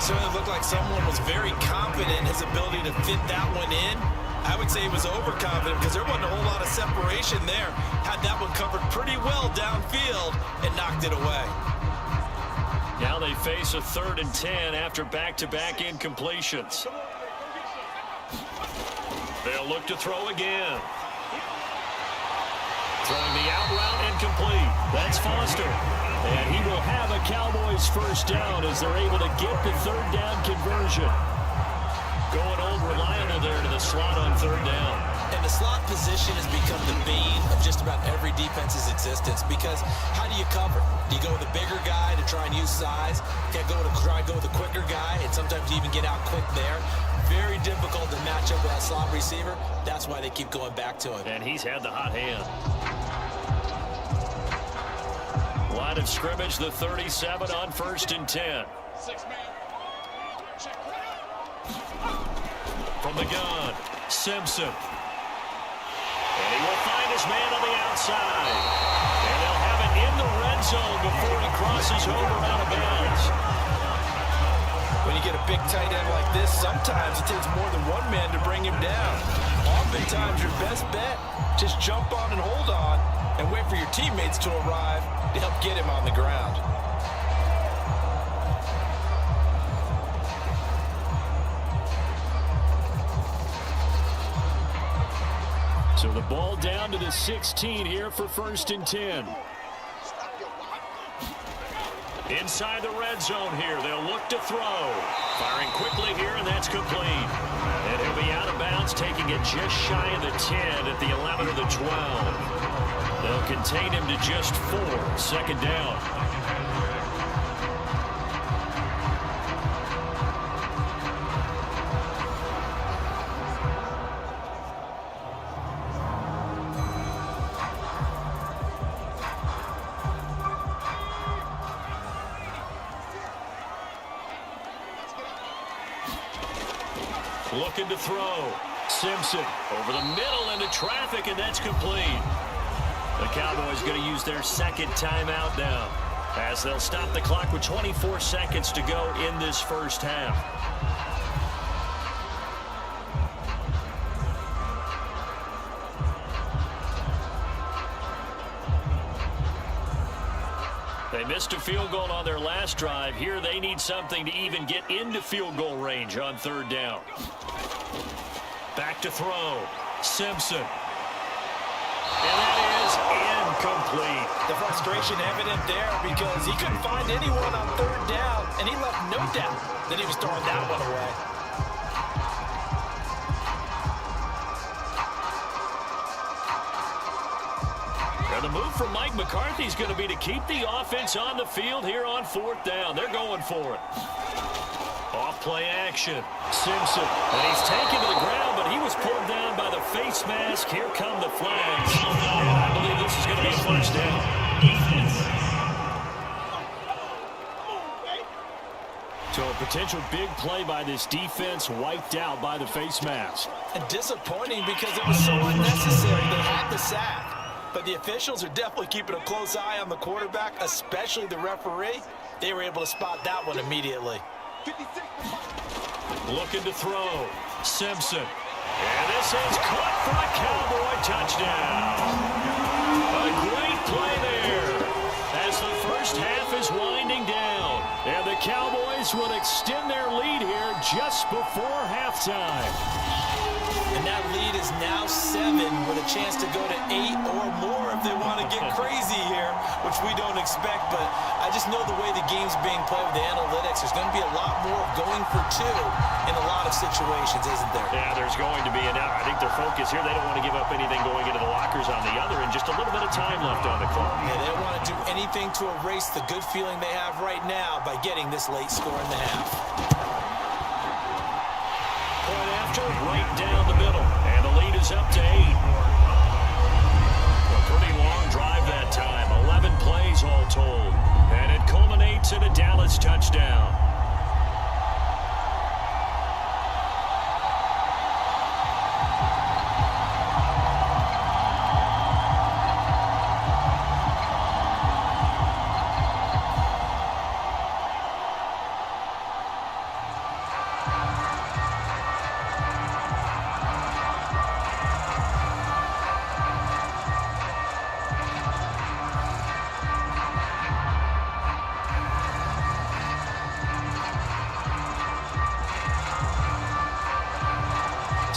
Certainly looked like someone was very confident in his ability to fit that one in. I would say he was overconfident because there wasn't a whole lot of separation there. Had that one covered pretty well downfield and knocked it away. Now they face a 3rd and 10 after back-to-back incompletions. They'll look to throw again. Throwing the out route incomplete. That's Foster. And he will have a Cowboys first down as they're able to get the 3rd down conversion. Going old reliable there to the slot on 3rd down. And the slot position has become the bane of just about every defense's existence because how do you cover? Do you go with a bigger guy to try and use size? Can't go try and go with a quicker guy, and sometimes you even get out quick there. Very difficult to match up with that slot receiver. That's why they keep going back to him. And he's had the hot hand. Line of scrimmage, the 37 on 1st and 10. From the gun, Simpson. And he will find his man on the outside. And they'll have it in the red zone before he crosses over out of bounds. When you get a big tight end like this, sometimes it takes more than one man to bring him down. Oftentimes, your best bet, just jump on and hold on and wait for your teammates to arrive to help get him on the ground. So the ball down to the 16 here for 1st and 10. Inside the red zone here, they'll look to throw. Firing quickly here, and that's complete. And he'll be out of bounds, taking it just shy of the 10 at the 11 of the 12. They'll contain him to just 4, 2nd down. Looking to throw. Simpson over the middle into traffic, and that's complete. The Cowboys going to use their 2nd timeout now as they'll stop the clock with 24 seconds to go in this first half. They missed a field goal on their last drive. Here they need something to even get into field goal range on 3rd down. Back to throw. Simpson. And that is incomplete. The frustration evident there because he couldn't find anyone on 3rd down, and he left no doubt that he was throwing that one away. The move from Mike McCarthy is going to be to keep the offense on the field here on 4th down. They're going for it. Off-play action. Simpson. And he's taken to the ground, but he was pulled down by the face mask. Here come the flags. And I believe this is going to be a first down. So a potential big play by this defense wiped out by the face mask. And disappointing because it was so unnecessary. They had the sack. But the officials are definitely keeping a close eye on the quarterback, especially the referee. They were able to spot that one immediately. Looking to throw. Simpson. And this is caught for a Cowboy touchdown. A great play there as the first half is winding down. And the Cowboys will extend their lead here just before halftime. And that lead is now 7 with a chance to go to 8 or more if they want to get crazy here, which we don't expect. But I just know the way the game's being played with the analytics, there's going to be a lot more going for 2 in a lot of situations, isn't there? Yeah, there's going to be. And I think their focus here, they don't want to give up anything going into the lockers on the other, and just a little bit of time left on the clock. Yeah, they don't want to do anything to erase the good feeling they have right now by getting this late score in the half. Point after, right down the middle, and the lead is up to 8. A pretty long drive that time, 11 plays all told, and it culminates in a Dallas touchdown.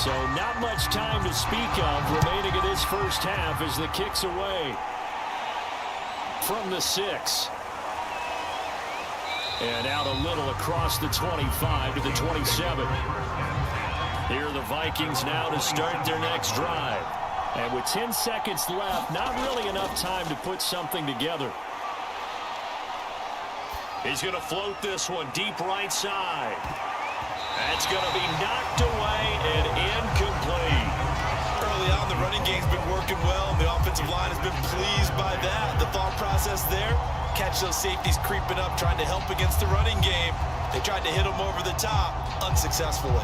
So not much time to speak of remaining in this first half as the kick's away from the 6. And out a little across the 25 to the 27. Here are the Vikings now to start their next drive. And with 10 seconds left, not really enough time to put something together. He's going to float this one deep right side. That's going to be knocked away and incomplete. Early on, the running game's been working well, and the offensive line has been pleased by that. The thought process there, catch those safeties creeping up, trying to help against the running game. They tried to hit them over the top, unsuccessfully.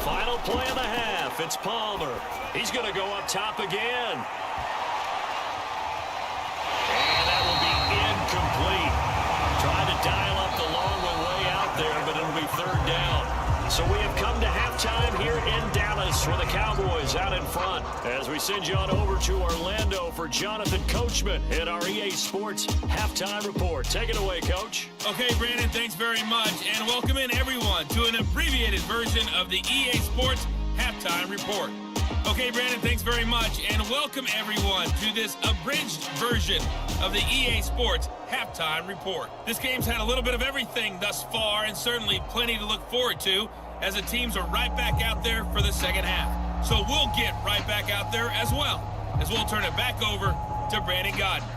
Final play of the half. It's Palmer. He's going to go up top again. And that will be incomplete. Trying to dial up the long one way out there, but it'll be third down. So we have come to halftime here in Dallas with the Cowboys out in front. As we send you on over to Orlando for Jonathan Coachman in our EA Sports Halftime Report. Take it away, Coach. Okay, Brandon, thanks very much. And welcome in, everyone, to an abbreviated version of the EA Sports Halftime Report. Okay, Brandon, thanks very much. And welcome, everyone, to this abridged version of the EA Sports Halftime Report. This game's had a little bit of everything thus far, and certainly plenty to look forward to, as the teams are right back out there for the second half. So we'll get right back out there as well, as we'll turn it back over to Brandon Godden.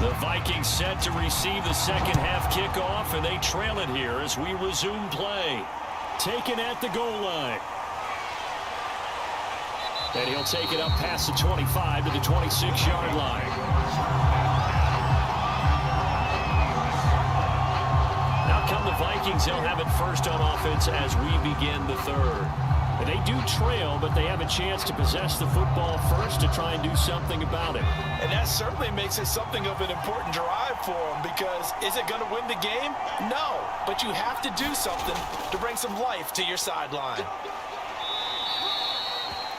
The Vikings set to receive the second half kickoff, and they trail it here as we resume play. Taken at the goal line. And he'll take it up past the 25 to the 26-yard line. Now come the Vikings. They'll have it first on offense as we begin the third. And they do trail, but they have a chance to possess the football first to try and do something about it. And that certainly makes it something of an important drive for them, because is it going to win the game? No, but you have to do something to bring some life to your sideline.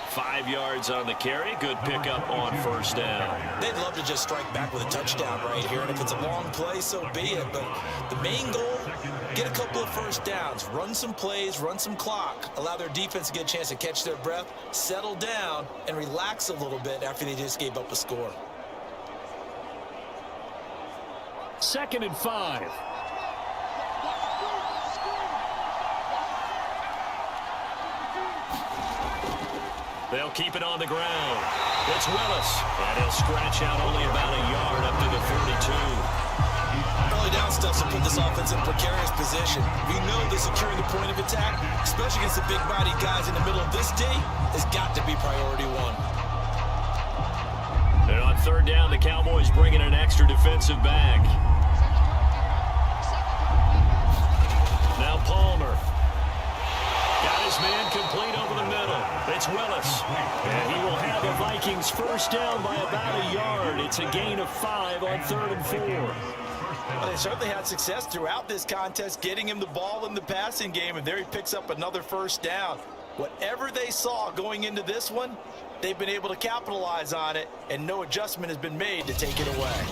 5 yards on the carry. Good pickup on first down. They'd love to just strike back with a touchdown right here, and if it's a long play, so be it. But the main goal, get a couple of first downs, run some plays, run some clock, allow their defense to get a chance to catch their breath, settle down, and relax a little bit after they just gave up a score. 2nd and 5. They'll keep it on the ground. It's Willis, and he'll scratch out only about a yard up to the 32. Early down stuff to put this offense in a precarious position. We know that securing the point of attack, especially against the big body guys in the middle of this D, has got to be priority one. And on third down, the Cowboys bring in an extra defensive back. Now Palmer. Got his man complete over the middle. It's Willis. And he will have the Vikings first down by about a yard. It's a gain of 5 on 3rd and 4. Well, they certainly had success throughout this contest getting him the ball in the passing game, and there he picks up another first down. Whatever they saw going into this one, they've been able to capitalize on it, and no adjustment has been made to take it away.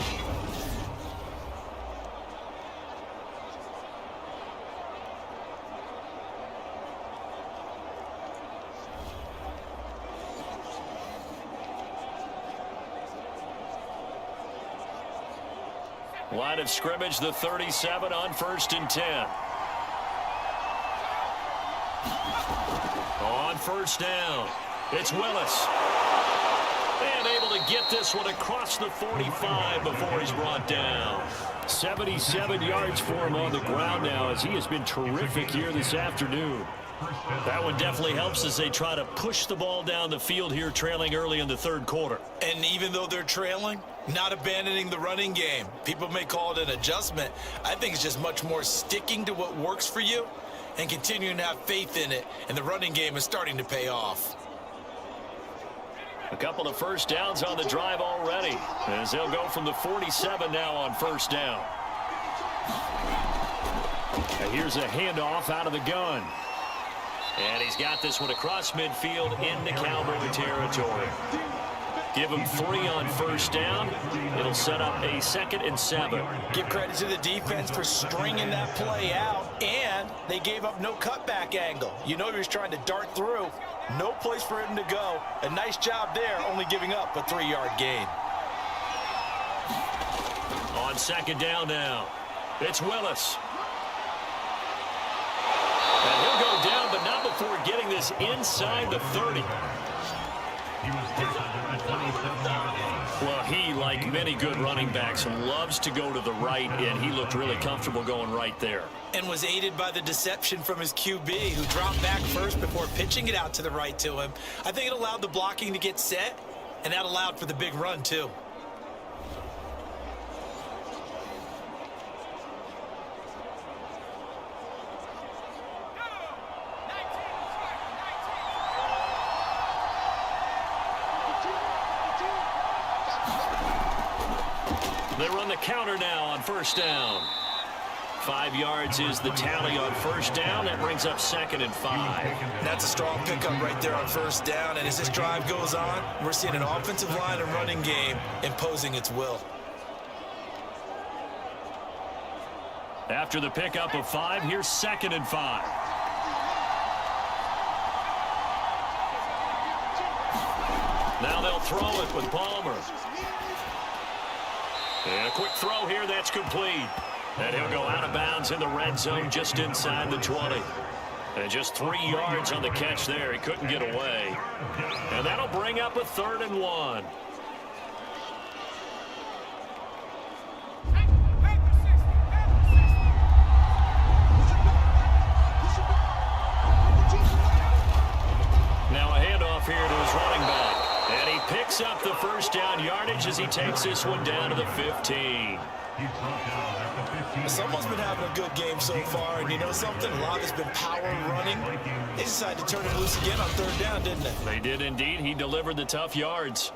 Line of scrimmage, the 37 on 1st and 10. On first down, it's Willis. And able to get this one across the 45 before he's brought down. 77 yards for him on the ground now, as he has been terrific here this afternoon. That one definitely helps as they try to push the ball down the field here, trailing early in the 3rd quarter. And even though they're trailing, not abandoning the running game. People may call it an adjustment. I think it's just much more sticking to what works for you and continuing to have faith in it, and the running game is starting to pay off. A couple of first downs on the drive already, as they'll go from the 47 now on first down. And here's a handoff out of the gun. And he's got this one across midfield into Cowboy territory. Give him 3 on first down. It'll set up a 2nd and 7. Give credit to the defense for stringing that play out, and they gave up no cutback angle. You know he was trying to dart through. No place for him to go. A nice job there, only giving up a 3-yard gain. On 2nd down now, it's Willis. And he'll go down, but not before getting this inside the 30. Well, he, like many good running backs, loves to go to the right, and he looked really comfortable going right there. And was aided by the deception from his QB, who dropped back first before pitching it out to the right to him. I think it allowed the blocking to get set, and that allowed for the big run, too. They run the counter now on first down. 5 yards is the tally on first down. That brings up 2nd and 5. That's a strong pickup right there on first down. And as this drive goes on, we're seeing an offensive line and running game imposing its will. After the pickup of 5, here's 2nd and 5. Now they'll throw it with Palmer. And a quick throw here, that's complete. And he'll go out of bounds in the red zone just inside the 20. And just 3 yards on the catch there. He couldn't get away. And that'll bring up a 3rd and 1. Now a handoff here to his running back. And he picks up the first down yardage as he takes this one down to the 15. Someone's been having a good game so far, and you know something? A lot has been power running. They decided to turn it loose again on 3rd down, didn't they? They did indeed. He delivered the tough yards.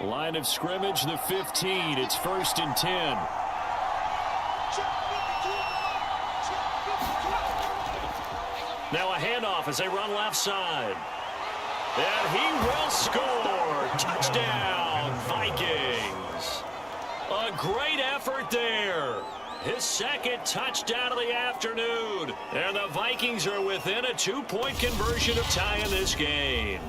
Line of scrimmage, the 15. It's 1st and 10. Now a handoff as they run left side. And he will score. Touchdown, Vikings. A great effort there. His 2nd touchdown of the afternoon. And the Vikings are within a 2-point conversion of tying this game.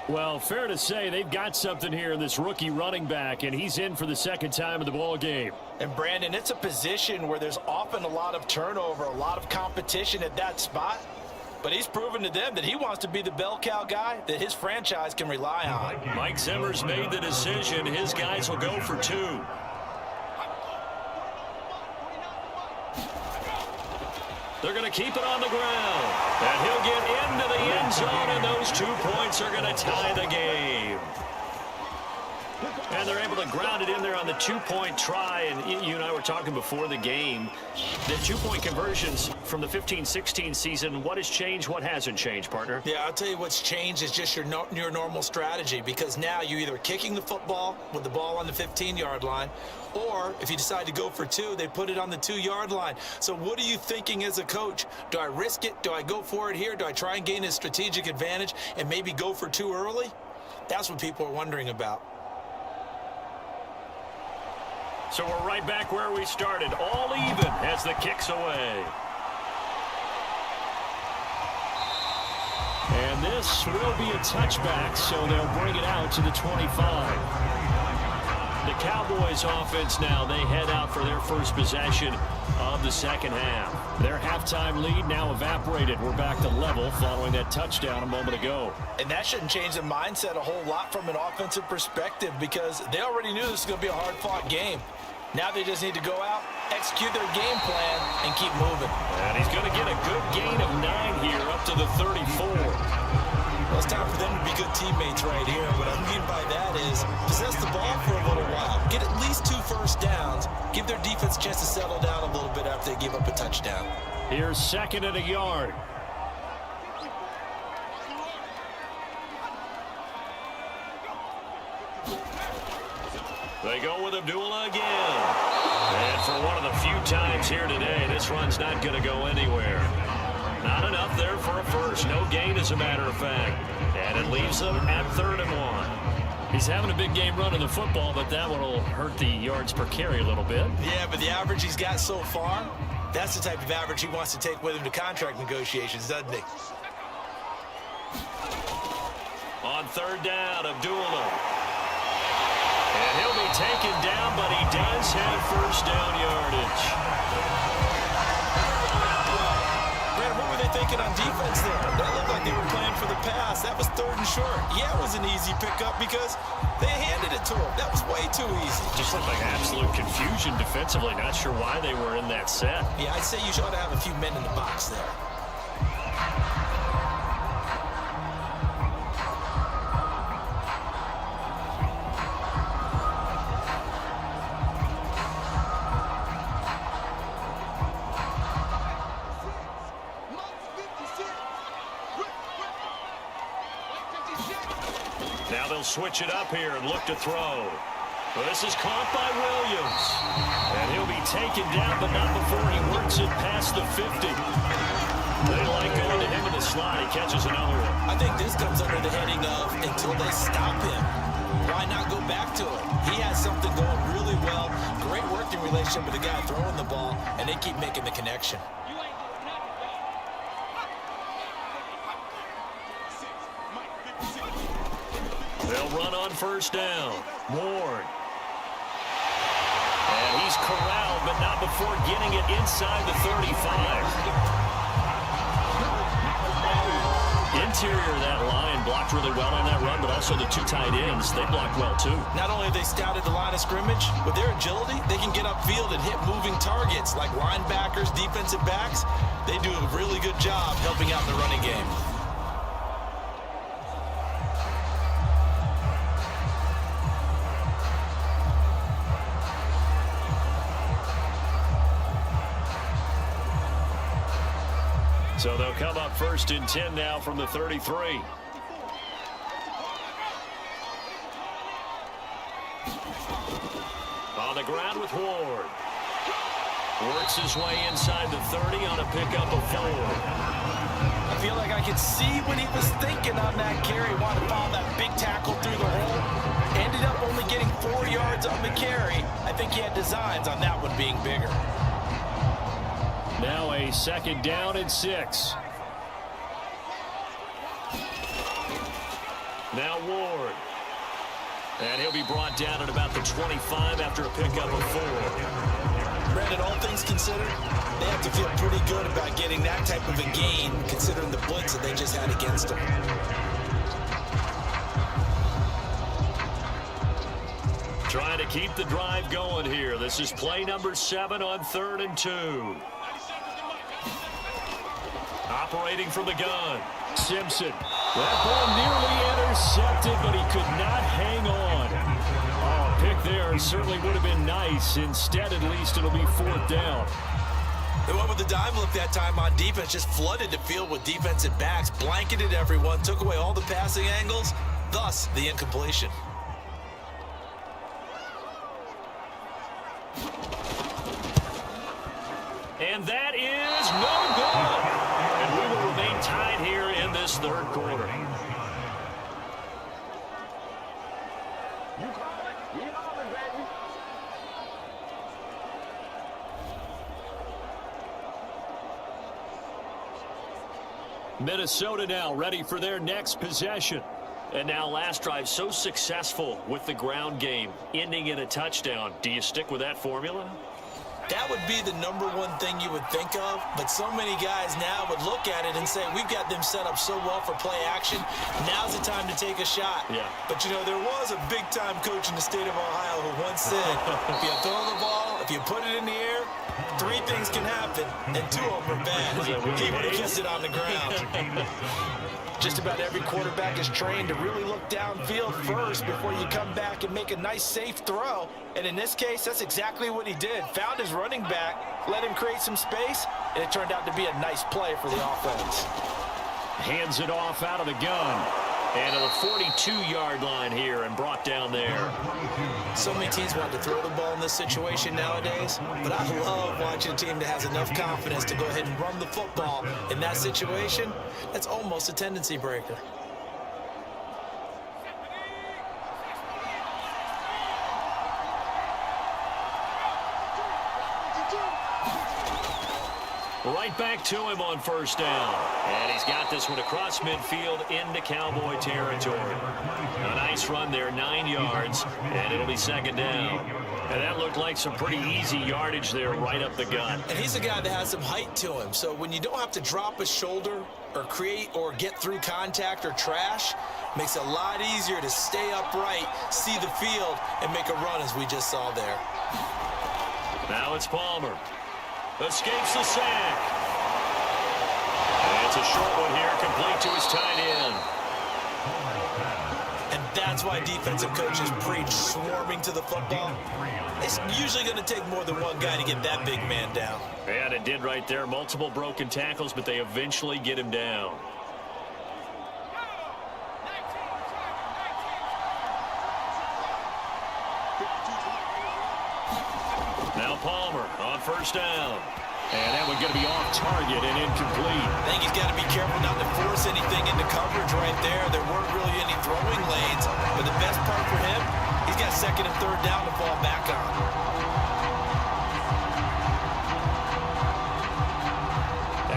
Well, fair to say they've got something here in this rookie running back, and he's in for the 2nd time of the ball game. And, Brandon, it's a position where there's often a lot of turnover, a lot of competition at that spot. But he's proven to them that he wants to be the bell cow guy that his franchise can rely on. Mike Zimmer's made the decision. His guys will go for 2. They're going to keep it on the ground. And he'll get into the end zone, and those 2 points are going to tie the game. And they're able to ground it in there on the 2-point try. And you and I were talking before the game. The 2-point conversions from the 15-16 season, what has changed, what hasn't changed, partner? Yeah, I'll tell you what's changed is just your normal strategy, because now you're either kicking the football with the ball on the 15-yard line, or if you decide to go for 2, they put it on the 2-yard line. So what are you thinking as a coach? Do I risk it? Do I go for it here? Do I try and gain a strategic advantage and maybe go for 2 early? That's what people are wondering about. So we're right back where we started, all even as the kick's away. And this will be a touchback, so they'll bring it out to the 25. The Cowboys offense now, they head out for their first possession of the 2nd half. Their halftime lead now evaporated. We're back to level following that touchdown a moment ago. And that shouldn't change the mindset a whole lot from an offensive perspective, because they already knew this was going to be a hard-fought game. Now they just need to go out, execute their game plan, and keep moving. And he's going to get a good gain of 9 here up to the 34. Well, it's time for them to be good teammates right here. What I mean by that is possess the ball for a little while. Get at least 2 first downs. Give their defense a chance to settle down a little bit after they give up a touchdown. Here's 2nd and a yard. They go with Abdullah again. And for one of the few times here today, this run's not going to go anywhere. Not enough there for a first. No gain, as a matter of fact. And it leaves them at 3rd and 1. He's having a big game running the football, but that one will hurt the yards per carry a little bit. Yeah, but the average he's got so far, that's the type of average he wants to take with him to contract negotiations, doesn't he? On 3rd down, Abdullah. And he'll be taken down, but he does have first down yardage. Brad, what were they thinking on defense there? That looked like they were playing for the pass. That was 3rd and short. Yeah, it was an easy pickup because they handed it to him. That was way too easy. Just looked like absolute confusion defensively. Not sure why they were in that set. Yeah, I'd say you ought to have a few men in the box there. Now they'll switch it up here and look to throw. Well, this is caught by Williams. And he'll be taken down, but not before he works it past the 50. They like going to him in the slot. He catches another one. I think this comes under the heading of until they stop him, why not go back to it? He has something going really well. Great working relationship with the guy throwing the ball, and they keep making the connection. They'll run on 1st down. Ward. And he's corralled, but not before getting it inside the 35. Interior of that line blocked really well on that run, but also the 2 tight ends, they blocked well too. Not only have they scouted the line of scrimmage, with their agility, they can get upfield and hit moving targets like linebackers, defensive backs. They do a really good job helping out in the running game. So they'll come up 1st and 10 now from the 33. On the ground with Ward. Works his way inside the 30 on a pickup of 4. I feel like I could see what he was thinking on that carry. Wanted to follow that big tackle through the hole. Ended up only getting 4 yards on the carry. I think he had designs on that one being bigger. Now a 2nd down and 6. Now Ward. And he'll be brought down at about the 25 after a pickup of 4. Brandon, all things considered, they have to feel pretty good about getting that type of a gain, considering the blitz that they just had against them. Trying to keep the drive going here. This is play number 7 on 3rd and 2. Operating from the gun. Simpson. That ball nearly intercepted, but he could not hang on. Oh, a pick there certainly would have been nice. Instead, at least, it'll be 4th down. They went with the dime look that time on defense, just flooded the field with defensive backs, blanketed everyone, took away all the passing angles, thus the incompletion. And that is no good. And we will remain tied here in this 3rd quarter. Minnesota now ready for their next possession. And now last drive so successful with the ground game, ending in a touchdown. Do you stick with that formula? That would be the number one thing you would think of, but so many guys now would look at it and say, we've got them set up so well for play action, now's the time to take a shot. Yeah. But, you know, there was a big-time coach in the state of Ohio who once said, if you throw the ball if you put it in the air, 3 things can happen, and 2 of them are bad. He would have kissed it on the ground. Just about every quarterback is trained to really look downfield first before you come back and make a nice, safe throw. And in this case, that's exactly what he did. Found his running back, let him create some space, and it turned out to be a nice play for the offense. Hands it off out of the gun. And to the 42-yard line here and brought down there. So many teams want to throw the ball in this situation nowadays, but I love watching a team that has enough confidence to go ahead and run the football. In that situation, that's almost a tendency breaker. Right back to him on first down. And he's got this one across midfield into Cowboy territory. A nice run there, 9 yards, and it'll be second down. And that looked like some pretty easy yardage there right up the gut. And he's a guy that has some height to him, so when you don't have to drop a shoulder or create or get through contact or trash, makes it a lot easier to stay upright, see the field, and make a run as we just saw there. Now it's Palmer. Escapes the sack. And it's a short one here, complete to his tight end. And that's why defensive coaches preach swarming to the football. It's usually going to take more than one guy to get that big man down. And it did right there. Multiple broken tackles, but they eventually get him down. Now Palmer on first down. And that one's going to be off target and incomplete. I think he's got to be careful not to force anything into coverage right there. There weren't really any throwing lanes. But the best part for him, he's got second and third down to fall back on.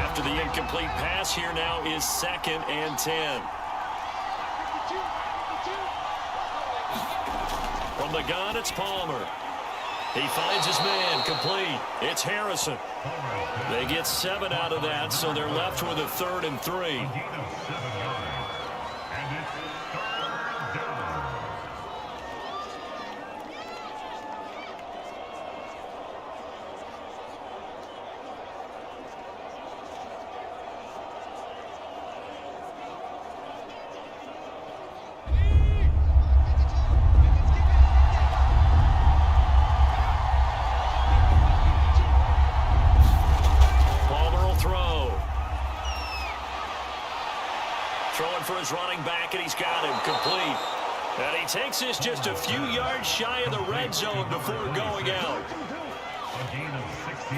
After the incomplete pass, here now is 2nd and 10. From the gun, it's Palmer. He finds his man, complete. It's Harrison. They get 7 out of that, so they're left with a 3rd and 3. For his running back, and he's got him complete. And he takes this just a few yards shy of the red zone before going out.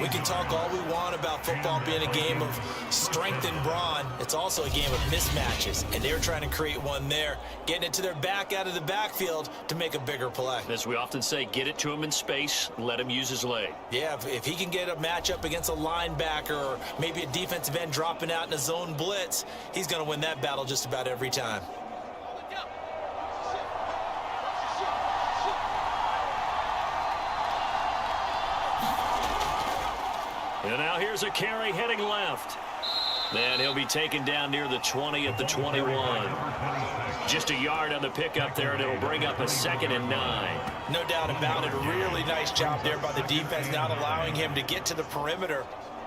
We can talk all we want about football being a game of strength and brawn. It's also a game of mismatches, and they're trying to create one there, getting it to their back out of the backfield to make a bigger play. As we often say, get it to him in space, let him use his leg. Yeah, if he can get a matchup against a linebacker or maybe a defensive end dropping out in a zone blitz, he's going to win that battle just about every time. And now here's a carry heading left. Then he'll be taken down near the 20 at the 21. Just a yard on the pickup there, and it'll bring up a 2nd and 9. No doubt about it. A really nice job there by the defense, not allowing him to get to the perimeter.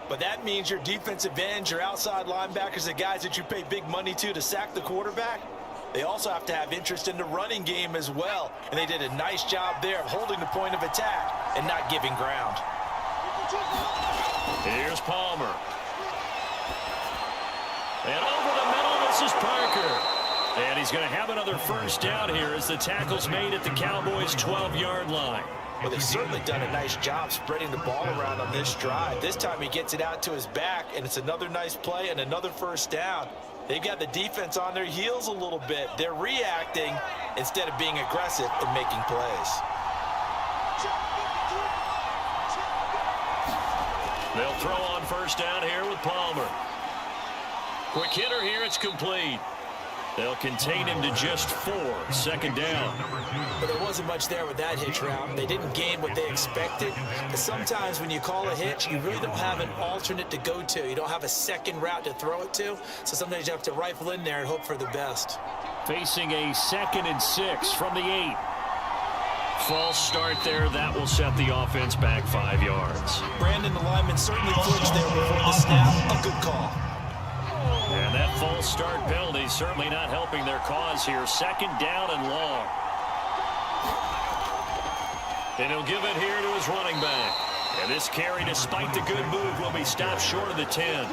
But that means your defensive ends, your outside linebackers, the guys that you pay big money to sack the quarterback, they also have to have interest in the running game as well. And they did a nice job there of holding the point of attack and not giving ground. Here's Palmer. And over the middle, this is Parker. And he's going to have another first down here as the tackle's made at the Cowboys' 12-yard line. Well, they've certainly done a nice job spreading the ball around on this drive. This time he gets it out to his back, and it's another nice play and another first down. They've got the defense on their heels a little bit. They're reacting instead of being aggressive and making plays. They'll throw on first down here with Palmer. Quick hitter here, it's complete. They'll contain him to just 4, 2nd down. But there wasn't much there with that hitch route. They didn't gain what they expected. But sometimes when you call a hitch, you really don't have an alternate to go to. You don't have a second route to throw it to. So sometimes you have to rifle in there and hope for the best. Facing a 2nd and 6 from the 8. False start there. That will set the offense back 5 yards. Brandon, the lineman certainly flinched there before the snap. A good call. And that false start penalty certainly not helping their cause here. 2nd down and long. And he'll give it here to his running back. And this carry, despite the good move, will be stopped short of the 10.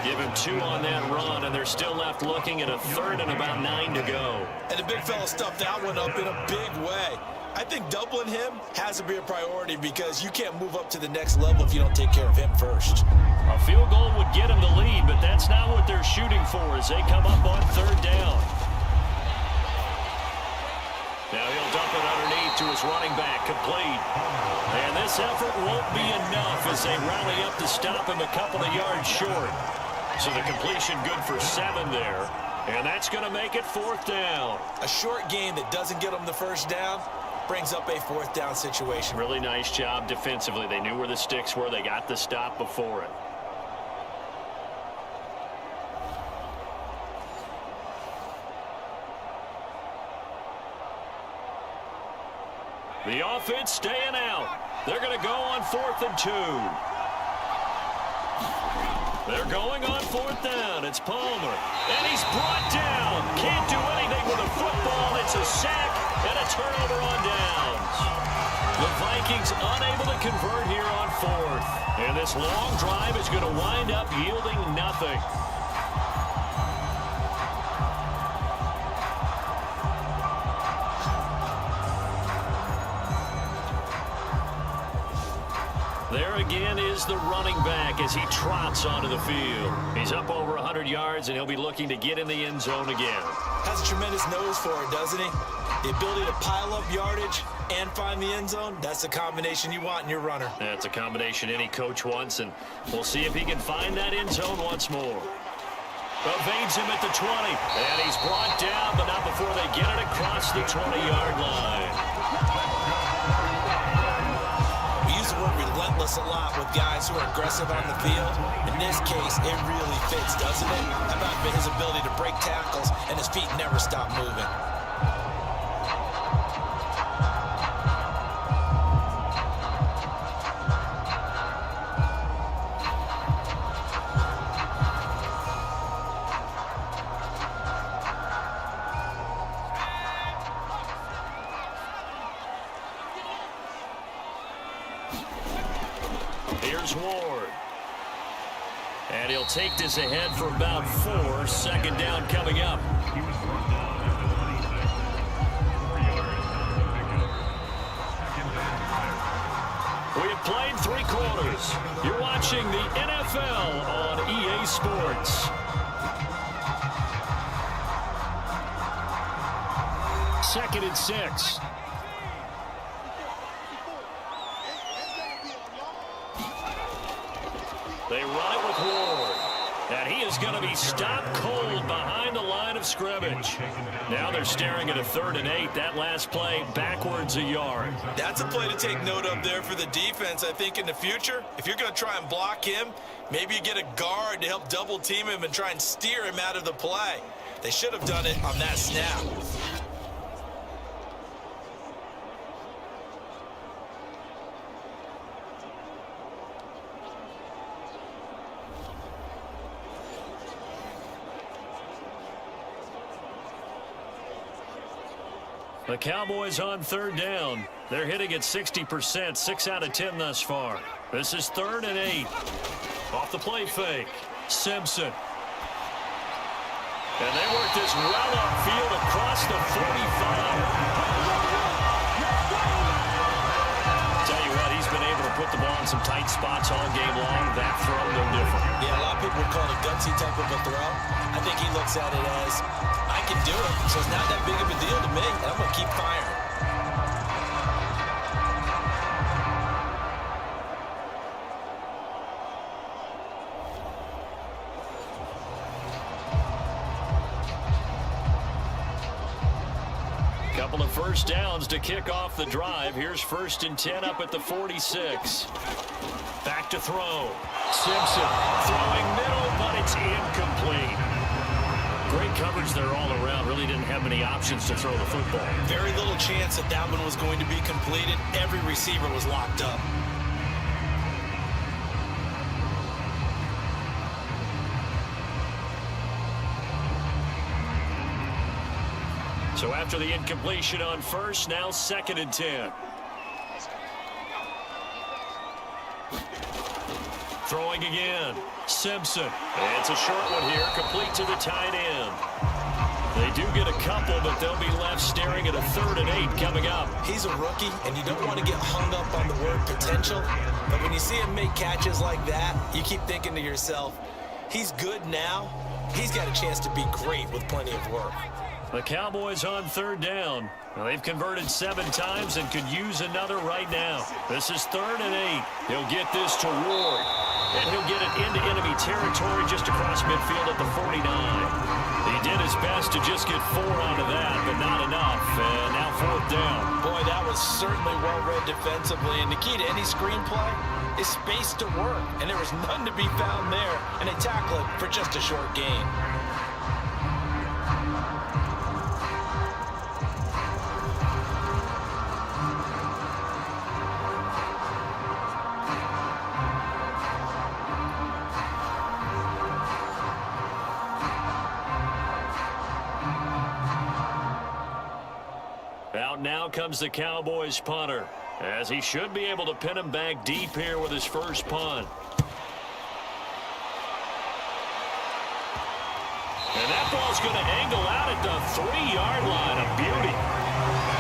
Give him 2 on that run, and they're still left looking at a 3rd and about 9 to go. And the big fella stuffed that one up in a big way. I think doubling him has to be a priority because you can't move up to the next level if you don't take care of him first. A field goal would get him the lead, but that's not what they're shooting for as they come up on 3rd down. Now he'll dump it underneath to his running back, complete. And this effort won't be enough as they rally up to stop him a couple of yards short. So the completion good for 7 there. And that's going to make it 4th down. A short gain that doesn't get them the 1st down brings up a 4th down situation. Really nice job defensively. They knew where the sticks were. They got the stop before it. The offense staying out. They're going to go on 4th and 2. They're going on 4th down. It's Palmer. And he's brought down. Can't do anything with a football. It's a sack and a turnover on downs. The Vikings unable to convert here on 4th. And this long drive is going to wind up yielding nothing. There again is the running back as he trots onto the field. He's up over 100 yards, and he'll be looking to get in the end zone again. Has a tremendous nose for it, doesn't he? The ability to pile up yardage and find the end zone, that's the combination you want in your runner. That's a combination any coach wants, and we'll see if he can find that end zone once more. Evades him at the 20, and he's brought down, but not before they get it across the 20-yard line. Relentless a lot with guys who are aggressive on the field. In this case, it really fits, doesn't it? How about his ability to break tackles and his feet never stop moving? Here's Ward. And he'll take this ahead for about 4. 2nd down coming up. We have played 3 quarters. You're watching the NFL on EA Sports. 2nd and 6. They run it with Ward. And he is going to be stopped cold behind the line of scrimmage. Now they're staring at a 3rd and 8. That last play backwards a yard. That's a play to take note of there for the defense, I think, in the future. If you're going to try and block him, maybe you get a guard to help double team him and try and steer him out of the play. They should have done it on that snap. The Cowboys on 3rd down. They're hitting at 60%, 6 out of 10 thus far. This is 3rd and 8. Off the play fake. Simpson. And they work this well upfield across the 45. Tell you what, he's been able to put the ball in some tight spots all game long. That throw, no different. Yeah, a lot of people would call it a gutsy type of a throw. I think he looks at it as, I can do it, so it's not that big of a deal to me, and I'm going to keep firing. Couple of 1st downs to kick off the drive. Here's 1st and 10 up at the 46. Back to throw. Simpson throwing middle, but it's incomplete. Great coverage there all around. Really didn't have many options to throw the football. Very little chance that that one was going to be completed. Every receiver was locked up. So after the incompletion on first, now 2nd and 10. Throwing again. Simpson. It's a short one here, complete to the tight end. They do get a couple, but they'll be left staring at a 3rd and 8 coming up. He's a rookie, and you don't want to get hung up on the word potential. But when you see him make catches like that, you keep thinking to yourself, he's good now. He's got a chance to be great with plenty of work. The Cowboys on 3rd down. Well, they've converted 7 times and could use another right now. This is 3rd and 8. He'll get this to Ward. And he'll get it into enemy territory just across midfield at the 49. He did his best to just get 4 out of that, but not enough. And now 4th down. Boy, that was certainly well read defensively. And the key to any screenplay is space to work. And there was none to be found there. And they tackle it for just a short gain. Out now comes the Cowboys punter, as he should be able to pin him back deep here with his first punt. And that ball's going to angle out at the 3-yard line. A beauty.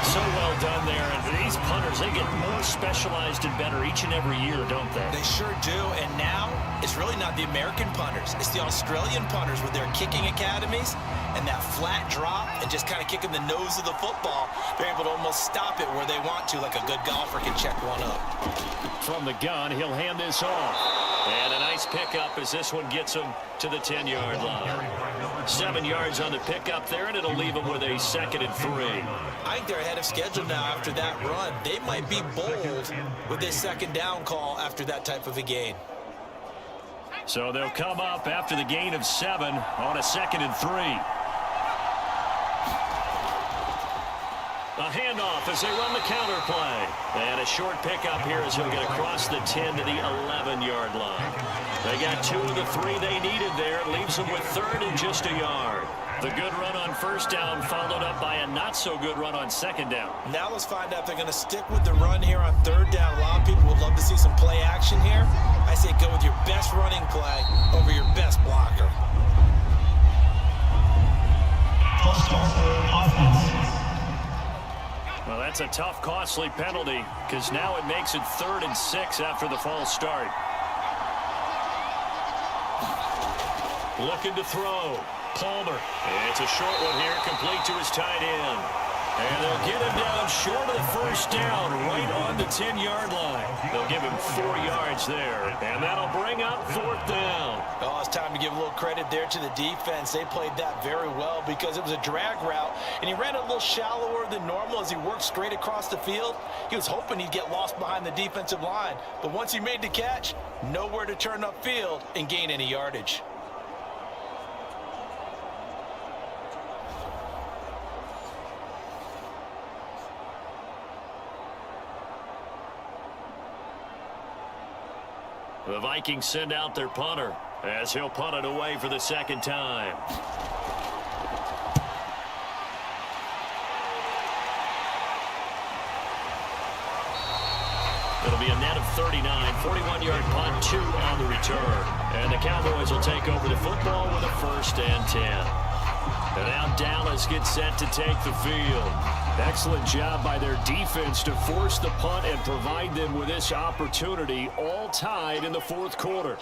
So well done there. And these punters, they get more specialized and better each and every year, don't they? They sure do. And now it's really not the American punters. It's the Australian punters with their kicking academies and that flat drop and just kind of kicking the nose of the football. They're able to almost stop it where they want to, like a good golfer can check one up. From the gun, he'll hand this off. And a nice pickup as this one gets him to the 10-yard line. 7 yards on the pickup there, and it'll leave him with a 2nd and 3. I think they're ahead of schedule now after that run. They might be bold with this 2nd down call after that type of a gain. So they'll come up after the gain of 7 on a 2nd and 3. A handoff as they run the counter play. And a short pickup here as he'll get across the 10 to the 11-yard line. They got 2 of the 3 they needed there. It leaves them with 3rd and just a yard. The good run on 1st down followed up by a not-so-good run on 2nd down. Now let's find out if they're going to stick with the run here on 3rd down. A lot of people would love to see some play action here. I say go with your best running play over your best blocker. Well, that's a tough, costly penalty because now it makes it 3rd and 6 after the false start. Looking to throw. Palmer. It's a short one here, complete to his tight end. And they'll get him down short of the 1st down, right on the 10-yard line. They'll give him 4 yards there, and that'll bring up 4th down. Oh, it's time to give a little credit there to the defense. They played that very well because it was a drag route, and he ran a little shallower than normal as he worked straight across the field. He was hoping he'd get lost behind the defensive line, but once he made the catch, nowhere to turn upfield and gain any yardage. The Vikings send out their punter as he'll punt it away for the 2nd time. It'll be a net of 39, 41-yard punt, 2 on the return. And the Cowboys will take over the football with a 1st and 10. And now Dallas gets set to take the field. Excellent job by their defense to force the punt and provide them with this opportunity, all tied in the 4th quarter.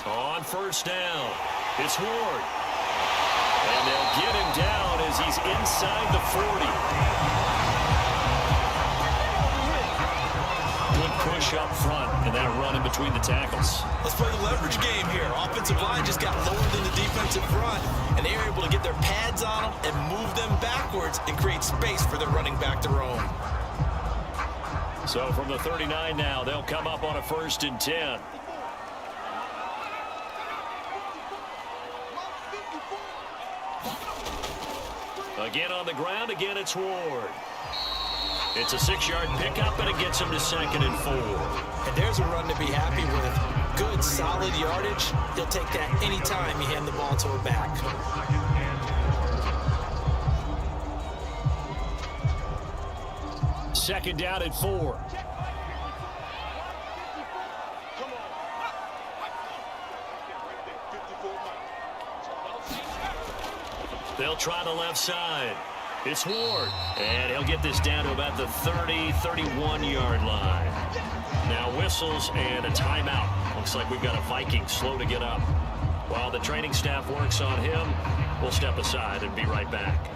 On 1st down, it's Ward. And they'll get him down as he's inside the 40. Good push up front, and that run in between the tackles. Let's play the leverage game here. Offensive line just got lower than the defensive front, and they are able to get their pads on them and move them backwards and create space for their running back to roam. So from the 39 now, they'll come up on a 1st and 10. Again on the ground, again it's Ward. It's a 6-yard pickup, and it gets him to 2nd and 4. And there's a run to be happy with. Good, solid yardage. He'll take that anytime you hand the ball to a back. Second down and 4. They'll try the left side. It's Ward, and he'll get this down to about the 30, 31-yard line. Now whistles and a timeout. Looks like we've got a Viking slow to get up. While the training staff works on him, we'll step aside and be right back.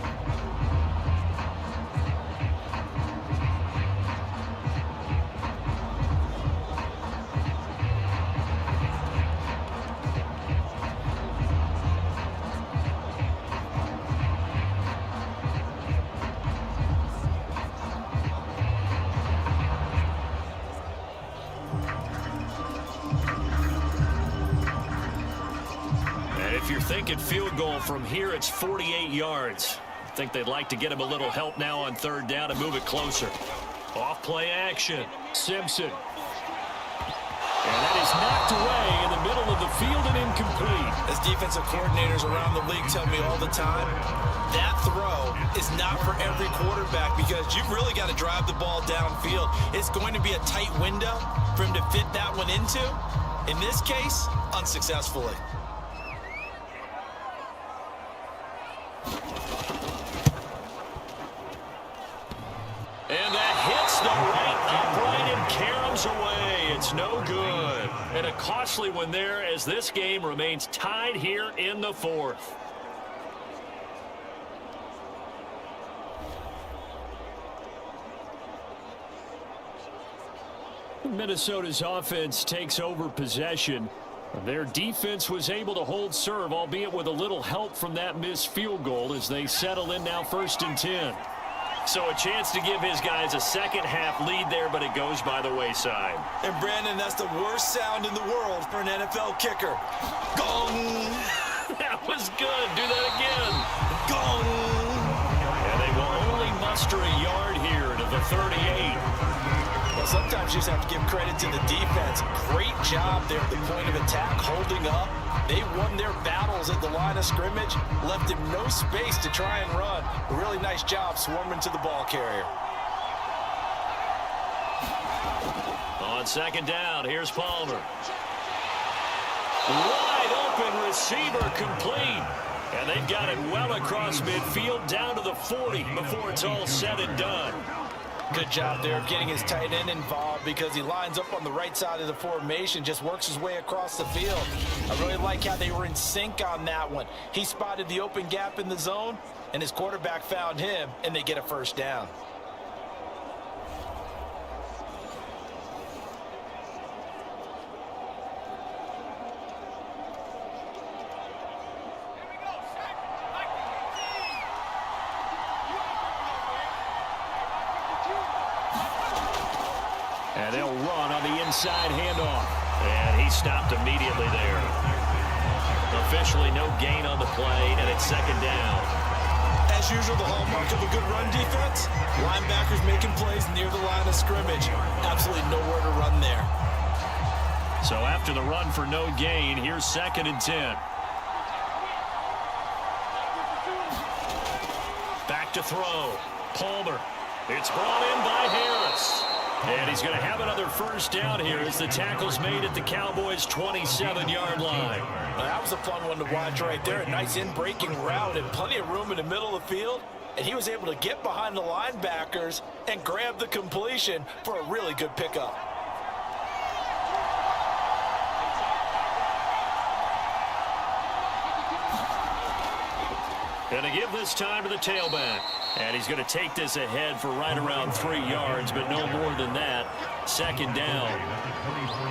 If you're thinking field goal from here, it's 48 yards. I think they'd like to get him a little help now on 3rd down and move it closer. Off play action. Simpson. And that is knocked away in the middle of the field and incomplete. As defensive coordinators around the league tell me all the time, that throw is not for every quarterback because you've really got to drive the ball downfield. It's going to be a tight window for him to fit that one into. In this case, unsuccessfully. And that hits the right upright and caroms away. It's no good. And a costly one there as this game remains tied here in the 4th. Minnesota's offense takes over possession. Their defense was able to hold serve, albeit with a little help from that missed field goal as they settle in now 1st and 10. So a chance to give his guys a second-half lead there, but it goes by the wayside. And, Brandon, that's the worst sound in the world for an NFL kicker. Gong! That was good. Do that again. Gong! And they will only muster a yard here to the 38. Well, sometimes you just have to give credit to the defense. Great job there at the point of attack, holding up. They won their battles at the line of scrimmage, left him no space to try and run. A really nice job swarming to the ball carrier. On 2nd down, here's Palmer. Wide open receiver complete. And they've got it well across midfield down to the 40 before it's all said and done. Good job there of getting his tight end involved because he lines up on the right side of the formation, just works his way across the field. I really like how they were in sync on that one. He spotted the open gap in the zone, and his quarterback found him, and they get a 1st down. And they'll run on the inside handoff. And he stopped immediately there. Officially no gain on the play, and it's 2nd down. As usual, the hallmark of a good run defense, linebackers making plays near the line of scrimmage. Absolutely nowhere to run there. So after the run for no gain, here's 2nd and 10. Back to throw. Palmer. It's brought in by Harris. And he's going to have another 1st down here as the tackle's made at the Cowboys' 27-yard line. Well, that was a fun one to watch right there. A nice in-breaking route and plenty of room in the middle of the field. And he was able to get behind the linebackers and grab the completion for a really good pickup. Going to give this time to the tailback. And he's going to take this ahead for right around 3 yards, but no more than that. 2nd down.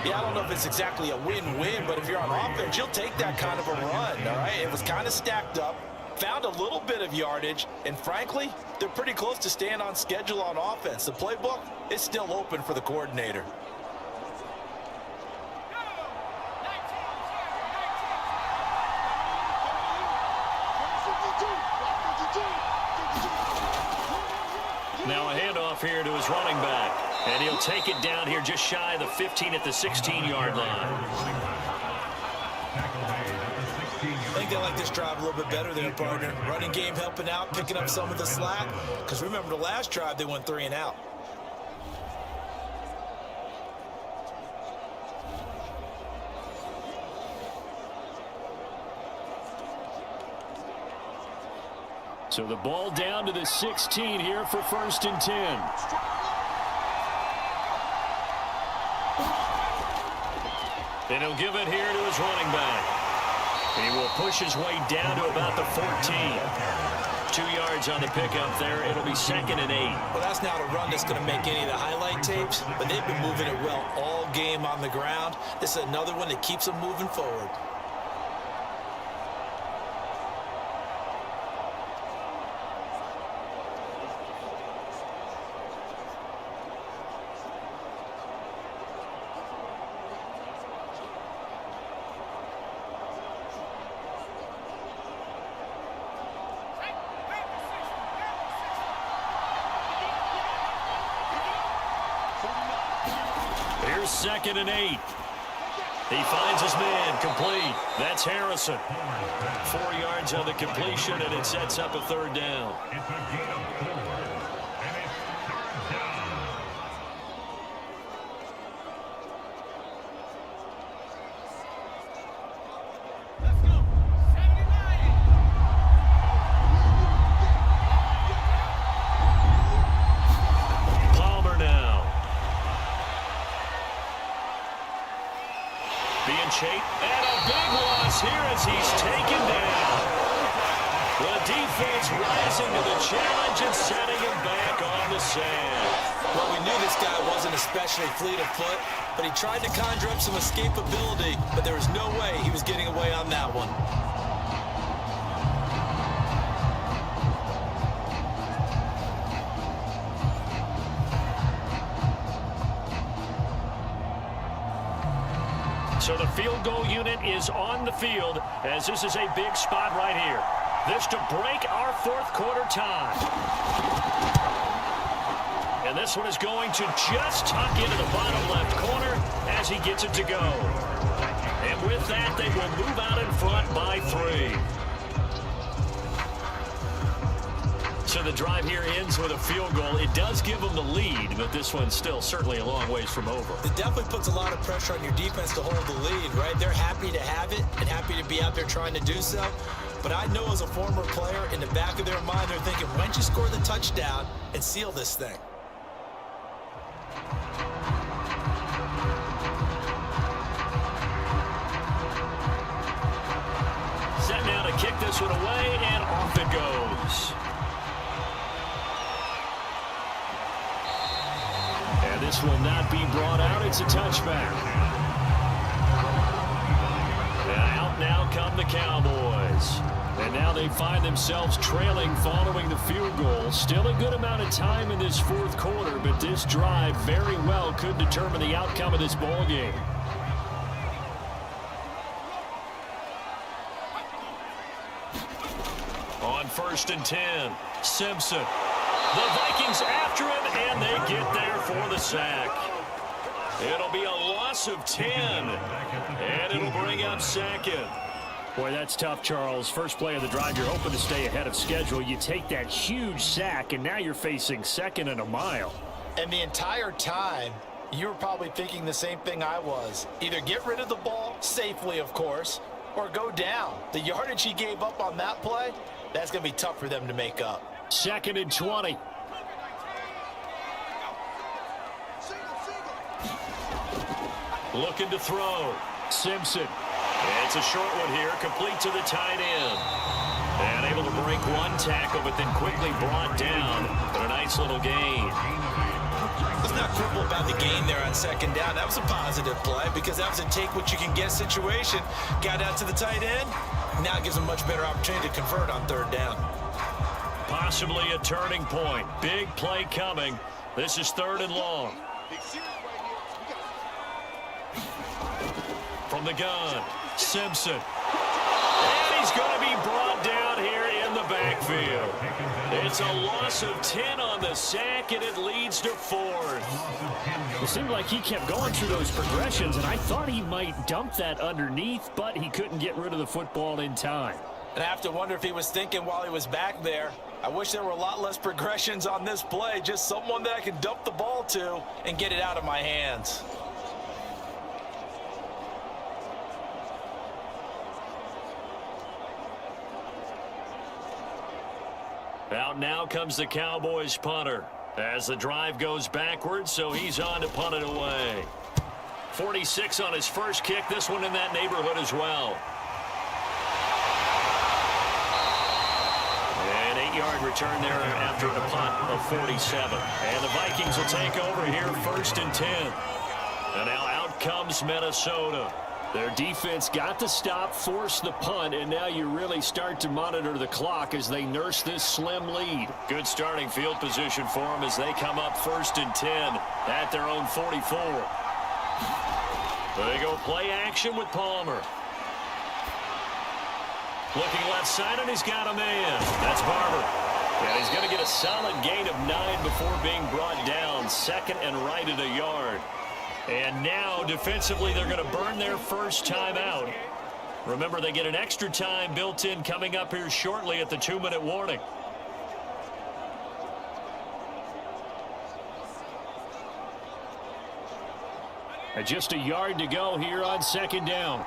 Yeah, I don't know if it's exactly a win-win, but if you're on offense, you'll take that kind of a run, all right? It was kind of stacked up, found a little bit of yardage, and frankly, they're pretty close to staying on schedule on offense. The playbook is still open for the coordinator. Now a handoff here to his running back. And he'll take it down here just shy of the 15 at the 16-yard line. I think they like this drive a little bit better there, partner. Running game helping out, picking up some of the slack. Because remember, the last drive, they went 3 and out. So the ball down to the 16 here for 1st and 10. And he'll give it here to his running back. He will push his way down to about the 14. 2 yards on the pickup there. It'll be 2nd and 8. Well, that's not a run that's going to make any of the highlight tapes, but they've been moving it well all game on the ground. This is another one that keeps them moving forward. Here's 2nd and 8. He finds his man, complete. That's Harrison. 4 yards on the completion, and it sets up a 3rd down. And a big loss here as he's taken down. The defense rising to the challenge and setting him back on the sand. Well, we knew this guy wasn't especially fleet of foot, but he tried to conjure up some escapability, but there was no way he was getting away on that one. So the field goal unit is on the field as this is a big spot right here. This to break our 4th quarter tie. And this one is going to just tuck into the bottom left corner as he gets it to go. And with that, they will move out in front by 3. So the drive here ends with a field goal. It does give them the lead, but this one's still certainly a long ways from over. It definitely puts a lot of pressure on your defense to hold the lead, right? They're happy to have it and happy to be out there trying to do so. But I know as a former player, in the back of their mind, they're thinking, why don't you score the touchdown and seal this thing? Set now to kick this one away, and off it goes. And this will not be brought out. It's a touchback. And out now come the Cowboys. And now they find themselves trailing following the field goal. Still a good amount of time in this 4th quarter, but this drive very well could determine the outcome of this ball game. On 1st and 10, Simpson. The Vikings after him, and they get there for the sack. It'll be a loss of 10, and it'll bring up 2nd. Boy, that's tough, Charles. First play of the drive, you're hoping to stay ahead of schedule. You take that huge sack, and now you're facing 2nd and a mile. And the entire time, you were probably thinking the same thing I was. Either get rid of the ball, safely, of course, or go down. The yardage he gave up on that play, that's going to be tough for them to make up. 2nd and 20. Looking to throw. Simpson. It's a short one here, complete to the tight end. And able to break one tackle, but then quickly brought down. But a nice little gain. Let's not quibble about the gain there on 2nd down. That was a positive play because that was a take-what-you-can-get situation. Got out to the tight end. Now it gives them a much better opportunity to convert on 3rd down. Possibly a turning point. Big play coming. This is 3rd and long. From the gun, Simpson. And he's going to be brought down here in the backfield. It's a loss of 10 on the sack, and it leads to 4th. It seemed like he kept going through those progressions, and I thought he might dump that underneath, but he couldn't get rid of the football in time. And I have to wonder if he was thinking while he was back there, I wish there were a lot less progressions on this play, just someone that I can dump the ball to and get it out of my hands. Out now comes the Cowboys punter as the drive goes backwards, so he's on to punt it away. 46 on his first kick, this one in that neighborhood as well. An 8-yard return there after a punt of 47. And the Vikings will take over here 1st and 10. And now out comes Minnesota. Their defense got the stop, forced the punt, and now you really start to monitor the clock as they nurse this slim lead. Good starting field position for them as they come up 1st and 10 at their own 44. They go play action with Palmer. Looking left side, and he's got a man. That's Barber. And he's going to get a solid gain of 9 before being brought down. 2nd and right at a yard. And now, defensively, they're going to burn their first timeout. Remember, they get an extra time built in coming up here shortly at the 2-minute warning. And just a yard to go here on 2nd down.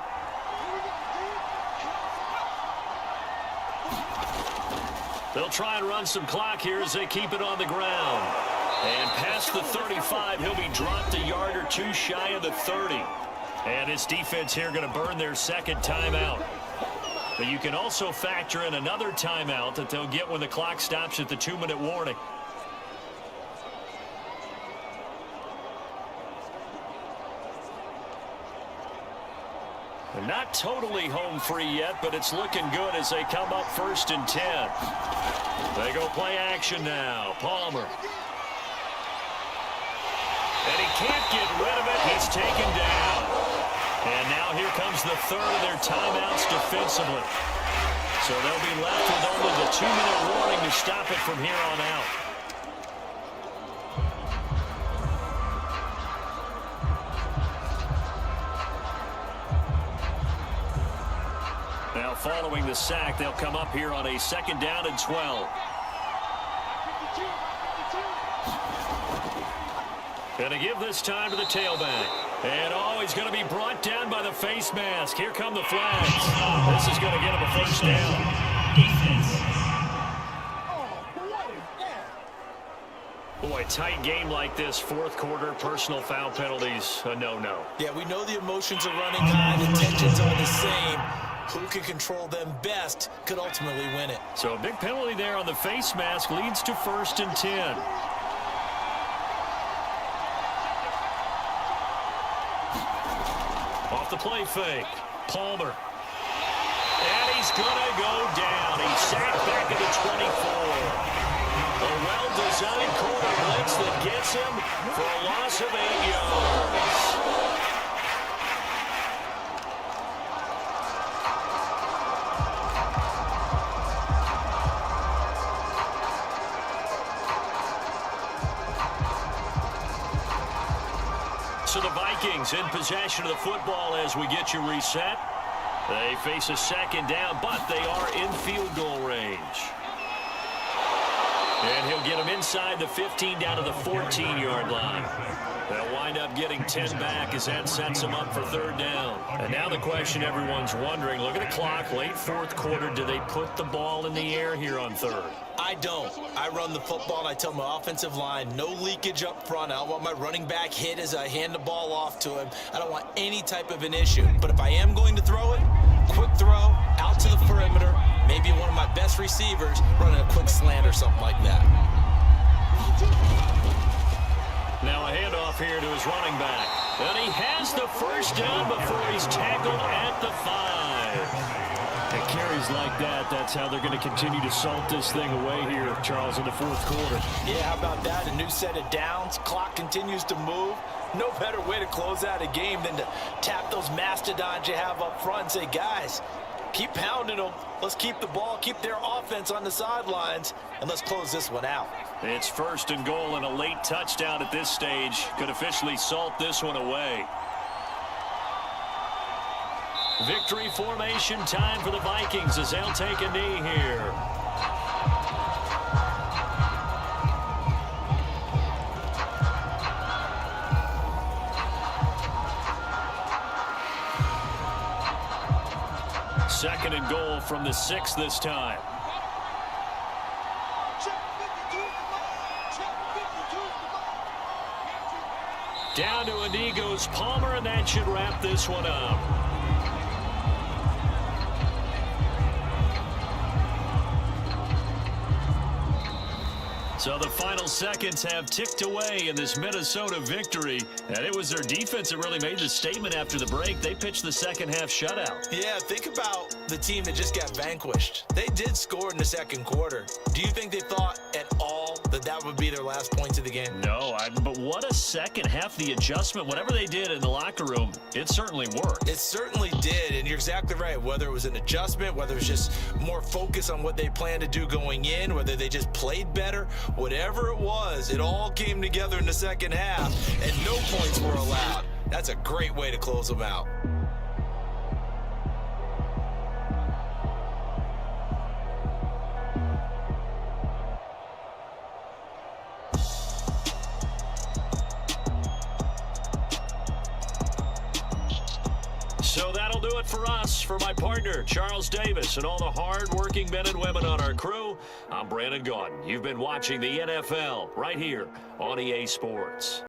They'll try and run some clock here as they keep it on the ground. And past the 35, he'll be dropped a yard or 2 shy of the 30. And his defense here going to burn their 2nd timeout. But you can also factor in another timeout that they'll get when the clock stops at the 2-minute warning. They're not totally home free yet, but it's looking good as they come up 1st and 10. They go play action now. Palmer. And he can't get rid of it. He's taken down. And now here comes the 3rd of their timeouts defensively. So they'll be left with only the 2-minute warning to stop it from here on out. Now following the sack, they'll come up here on a 2nd down and 12. Going to give this time to the tailback. And he's going to be brought down by the face mask. Here come the flags. This is going to get him a 1st down. Boy, tight game like this, 4th quarter, personal foul penalties, a no-no. Yeah, we know the emotions are running high, the tensions are the same. Who can control them best could ultimately win it. So a big penalty there on the face mask leads to 1st and 10. Off the play fake. Palmer. And he's going to go down. He's sacked back at the 24. A well-designed corner blitz that gets him for a loss of 8 yards. So the Vikings in possession of the football as we get you reset. They face a 2nd down, but they are in field goal range. And he'll get them inside the 15 down to the 14-yard line. They'll wind up getting 10 back as that sets them up for 3rd down. And now the question everyone's wondering, look at the clock, late 4th quarter, do they put the ball in the air here on 3rd? I don't. I run the football and I tell my offensive line, no leakage up front. I don't want my running back hit as I hand the ball off to him. I don't want any type of an issue. But if I am going to throw it, quick throw, out to the perimeter, maybe one of my best receivers running a quick slant or something like that. Now a handoff here to his running back. And he has the 1st down before he's tackled at the 5. And carries like that, that's how they're going to continue to salt this thing away here, Charles, in the 4th quarter. Yeah, how about that? A new set of downs. Clock continues to move. No better way to close out a game than to tap those mastodons you have up front and say, guys, Keep pounding them. Let's keep the ball, keep their offense on the sidelines, and let's close this one out. It's 1st and goal, and a late touchdown at this stage could officially salt this one away. Victory formation time for the Vikings as they'll take a knee here. Second and goal from the 6 this time. Down to a knee goes Palmer, and that should wrap this one up. So the final seconds have ticked away in this Minnesota victory, and it was their defense that really made the statement after the break. They pitched the second half shutout. Yeah, think about the team that just got vanquished. They did score in the second quarter. Do you think they thought at all that that would be their last points of the game? No, but what a second half. The adjustment, whatever they did in the locker room, it certainly worked. It certainly did, and you're exactly right. Whether it was an adjustment, whether it was just more focus on what they planned to do going in, whether they just played better, whatever it was, it all came together in the second half, and no points were allowed. That's a great way to close them out. So that'll do it for us. For my partner, Charles Davis, and all the hard-working men and women on our crew, I'm Brandon Gaudin. You've been watching the NFL right here on EA Sports.